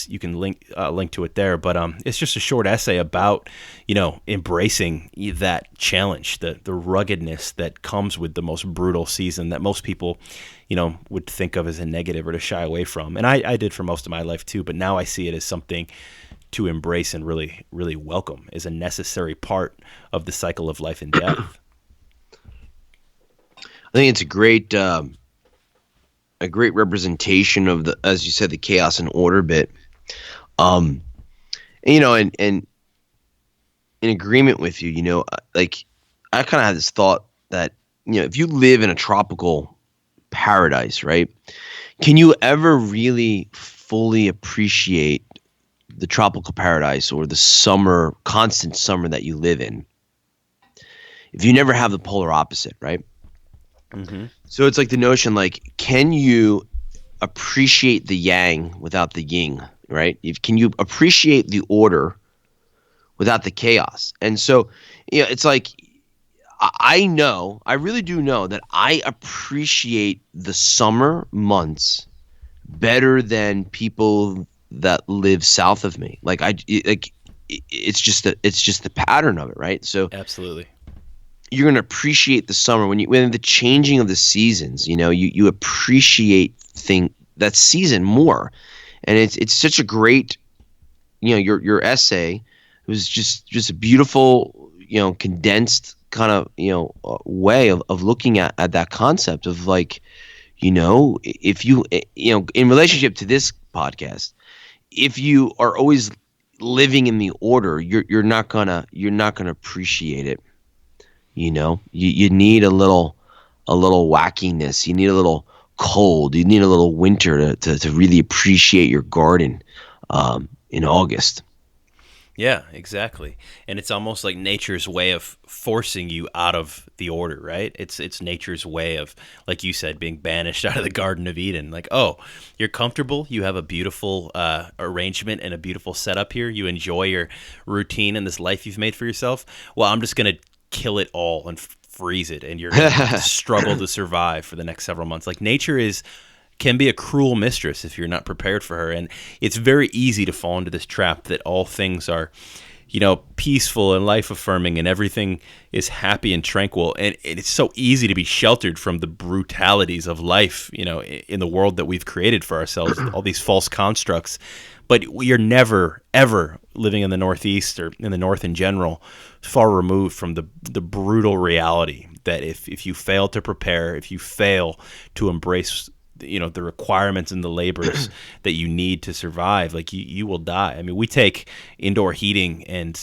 You can link to it there, but it's just a short essay about embracing that challenge, the ruggedness that comes with the most brutal season that most people would think of as a negative or to shy away from. And I did for most of my life too, but now I see it as something to embrace and really, really welcome as a necessary part of the cycle of life and death. I think it's a great representation of the, as you said, the chaos and order bit. And in agreement with you, like I kind of had this thought that, if you live in a tropical paradise, right? Can you ever really fully appreciate the tropical paradise or the constant summer that you live in if you never have the polar opposite, right? Mm-hmm. So it's like the notion, like, can you appreciate the yang without the yin, right? Can you appreciate the order without the chaos? And so, it's like, I really do know that I appreciate the summer months better than people that live south of me. It's just the pattern of it, right? So absolutely, you're going to appreciate the summer when the changing of the seasons. You appreciate that season more, and it's such a great, your essay was just a beautiful, condensed kind of way of looking at that concept of, like, if you in relationship to this podcast, if you are always living in the order, you're not gonna appreciate it. You need a little wackiness, you need a little cold, you need a little winter to really appreciate your garden in August. Yeah, exactly. And it's almost like nature's way of forcing you out of the order, right? It's nature's way of, like you said, being banished out of the Garden of Eden. Like, oh, you're comfortable, you have a beautiful arrangement and a beautiful setup here, you enjoy your routine and this life you've made for yourself. Well, I'm just going to kill it all and freeze it, and you're going to struggle to survive for the next several months. Like, nature can be a cruel mistress if you're not prepared for her. And it's very easy to fall into this trap that all things are, peaceful and life affirming and everything is happy and tranquil. And it's so easy to be sheltered from the brutalities of life, in the world that we've created for ourselves, all these false constructs. But we are never, ever living in the Northeast or in the North in general, far removed from the brutal reality that if you fail to prepare, if you fail to embrace the requirements and the labors that you need to survive, like you will die. I mean, we take indoor heating and,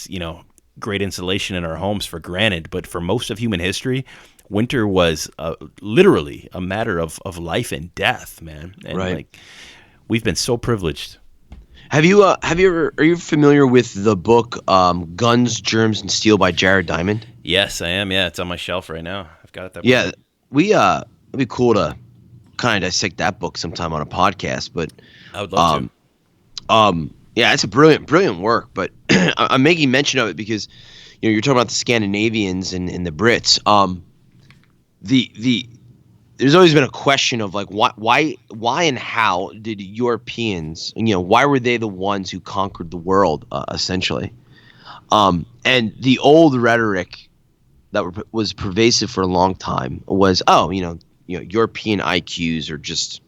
great insulation in our homes for granted, but for most of human history, winter was literally a matter of life and death, man. And right. Like, we've been so privileged. Are you familiar with the book Guns, Germs, and Steel by Jared Diamond? Yes, I am. Yeah, it's on my shelf right now. I've got it there. Yeah, it'd be cool to kind of dissect that book sometime on a podcast, but I would love to. Yeah, it's a brilliant work, but I'm making mention of it because you're talking about the Scandinavians and the Brits. There's always been a question of, like, why and how did Europeans, why were they the ones who conquered the world, essentially? And the old rhetoric that was pervasive for a long time was, European IQs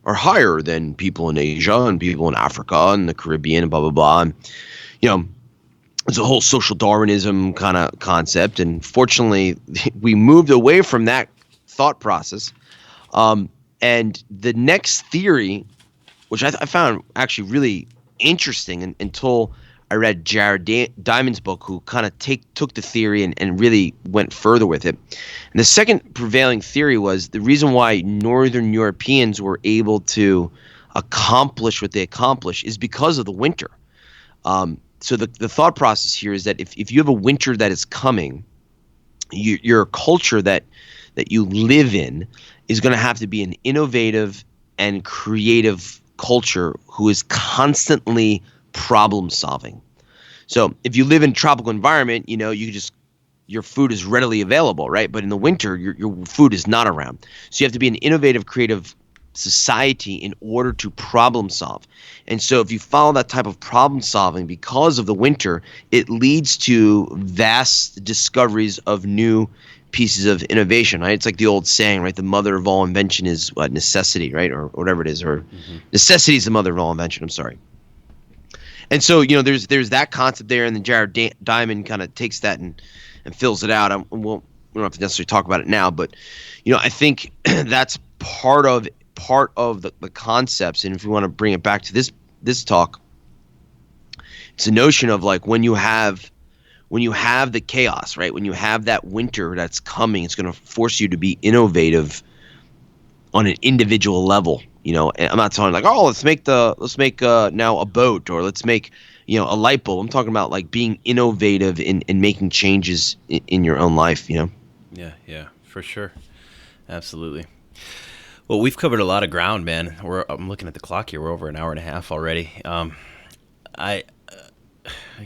are higher than people in Asia and people in Africa and the Caribbean and blah blah blah. And, it's a whole social Darwinism kind of concept. And fortunately, we moved away from that thought process. And the next theory, which I found actually really interesting until I read Jared Diamond's book, who kind of took the theory and really went further with it. And the second prevailing theory was the reason why Northern Europeans were able to accomplish what they accomplished is because of the winter. So the thought process here is that if you have a winter that is coming, your culture that you live in is going to have to be an innovative and creative culture who is constantly problem solving. So if you live in a tropical environment, your food is readily available, right? But in the winter, your food is not around. So you have to be an innovative, creative society in order to problem solve. And so if you follow that type of problem solving because of the winter, it leads to vast discoveries of new pieces of innovation, right? It's like the old saying, right? The mother of all invention is what? Necessity, right? Or whatever it is, or necessity is the mother of all invention. I'm sorry. And so, there's that concept there, and then Jared Diamond kind of takes that and fills it out. We don't have to necessarily talk about it now, but I think that's part of the concepts. And if we want to bring it back to this talk, it's a notion of like when you have the chaos, right? When you have that winter that's coming, it's going to force you to be innovative on an individual level. And I'm not talking like, oh, let's make now a boat, or let's make a light bulb. I'm talking about like being innovative in making changes in your own life. Yeah, for sure, absolutely. Well, we've covered a lot of ground, man. I'm looking at the clock here. We're over an hour and a half already. I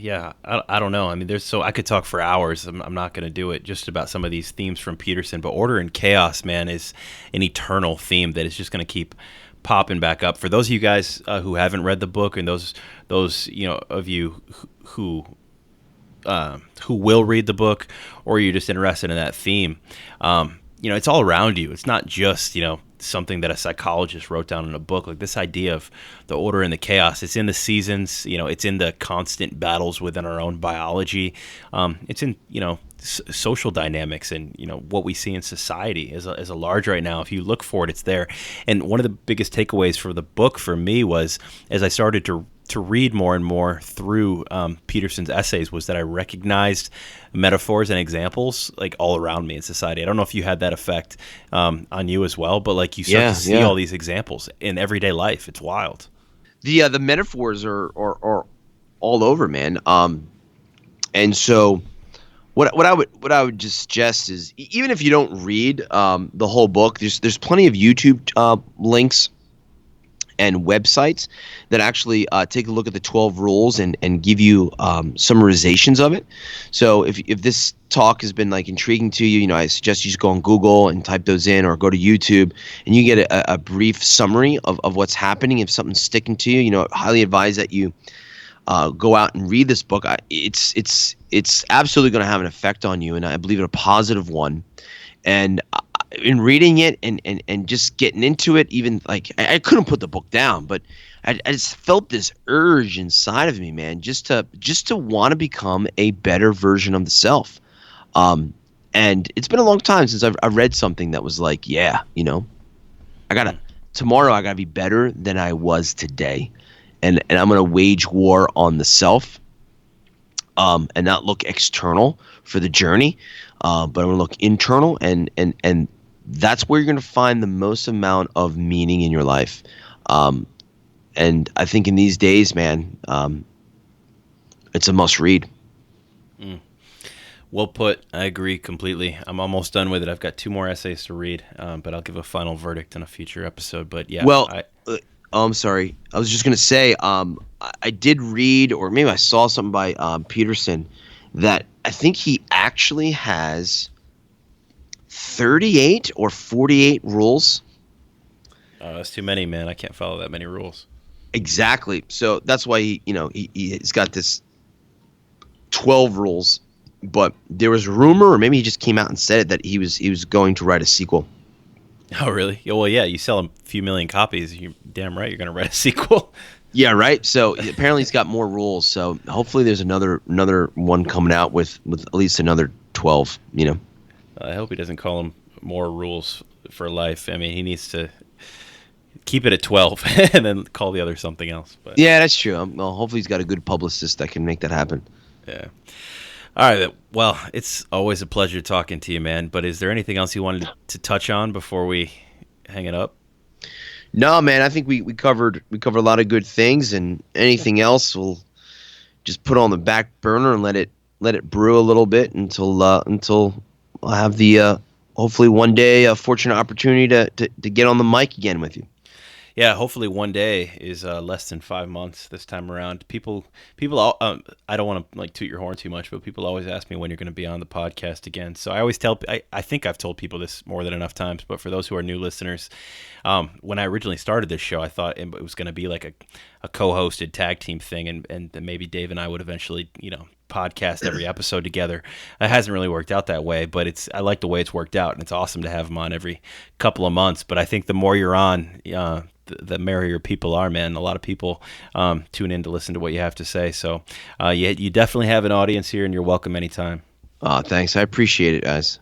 don't know. I mean, I could talk for hours. I'm not going to do it just about some of these themes from Peterson, but order and chaos, man, is an eternal theme that is just going to keep popping back up. For those of you guys who haven't read the book, and those of you who will read the book, or you're just interested in that theme, it's all around you. It's not just something that a psychologist wrote down in a book. Like this idea of the order and the chaos, it's in the seasons, it's in the constant battles within our own biology. It's in social dynamics, and what we see in society as a large right now. If you look for it, it's there. And one of the biggest takeaways for the book for me was, as I started to read more and more through Peterson's essays, was that I recognized metaphors and examples like all around me in society. I don't know if you had that effect on you as well, but like you start to see all these examples in everyday life. It's wild. The metaphors are all over, man. And so what I would just suggest is, even if you don't read the whole book, there's plenty of YouTube links and websites that actually take a look at the 12 rules and give you summarizations of it. So if this talk has been like intriguing to you, I suggest you just go on Google and type those in, or go to YouTube and you get a brief summary of what's happening. If something's sticking to you, I highly advise that you go out and read this book. It's absolutely going to have an effect on you, and I believe in a positive one. And in reading it and just getting into it, even like I couldn't put the book down, but I just felt this urge inside of me, man, just to want to become a better version of the self. And it's been a long time since I've read something that was like, tomorrow I gotta be better than I was today, and I'm gonna wage war on the self, and not look external for the journey, but I'm gonna look internal, and that's where you're going to find the most amount of meaning in your life. And I think in these days, man, it's a must read. Well put. I agree completely. I'm almost done with it. I've got 2 more essays to read, but I'll give a final verdict in a future episode. But yeah. Well, I'm sorry. I was just going to say, I did read, or maybe I saw something by Peterson, that I think he actually has 38 or 48 rules. Oh, that's too many, man. I can't follow that many rules. Exactly. So that's why he's got this 12 rules. But there was a rumor, or maybe he just came out and said it, that he was going to write a sequel. Oh, really? Well, yeah. You sell a few million copies, you're damn right you're going to write a sequel. Yeah, right. So apparently he's got more rules. So hopefully there's another one coming out with at least another 12. I hope he doesn't call them more rules for life. I mean, he needs to keep it at 12 and then call the other something else. But yeah, that's true. Well, hopefully he's got a good publicist that can make that happen. Yeah. All right. Well, it's always a pleasure talking to you, man. But is there anything else you wanted to touch on before we hang it up? No, man. I think we covered a lot of good things, and anything else we'll just put on the back burner and let it brew a little bit until I'll have the hopefully one day a fortunate opportunity to get on the mic again with you. Yeah, hopefully one day is less than 5 months this time around. I don't want to like toot your horn too much, but people always ask me when you're going to be on the podcast again. So I always I think I've told people this more than enough times, but for those who are new listeners, when I originally started this show, I thought it was going to be like a co-hosted tag team thing, and maybe Dave and I would eventually, podcast every episode together. It hasn't really worked out that way, but I like the way it's worked out, and it's awesome to have him on every couple of months. But I think the more you're on, the merrier people are, man. A lot of people tune in to listen to what you have to say. So you definitely have an audience here, and you're welcome anytime. Thanks. I appreciate it, guys.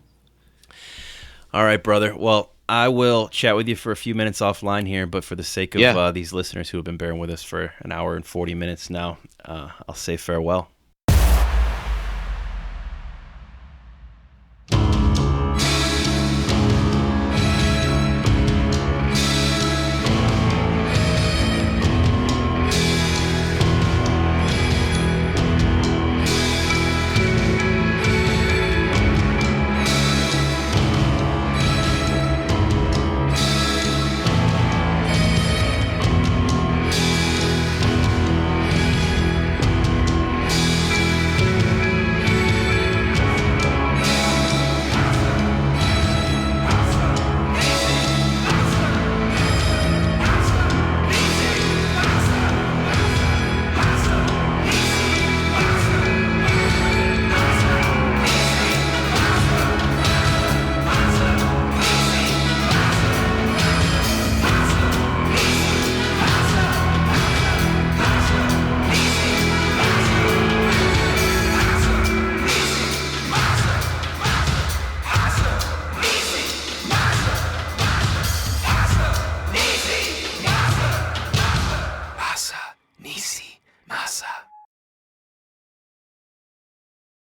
All right, brother. Well, I will chat with you for a few minutes offline here, but for the sake of these listeners who have been bearing with us for an hour and 40 minutes now, I'll say farewell.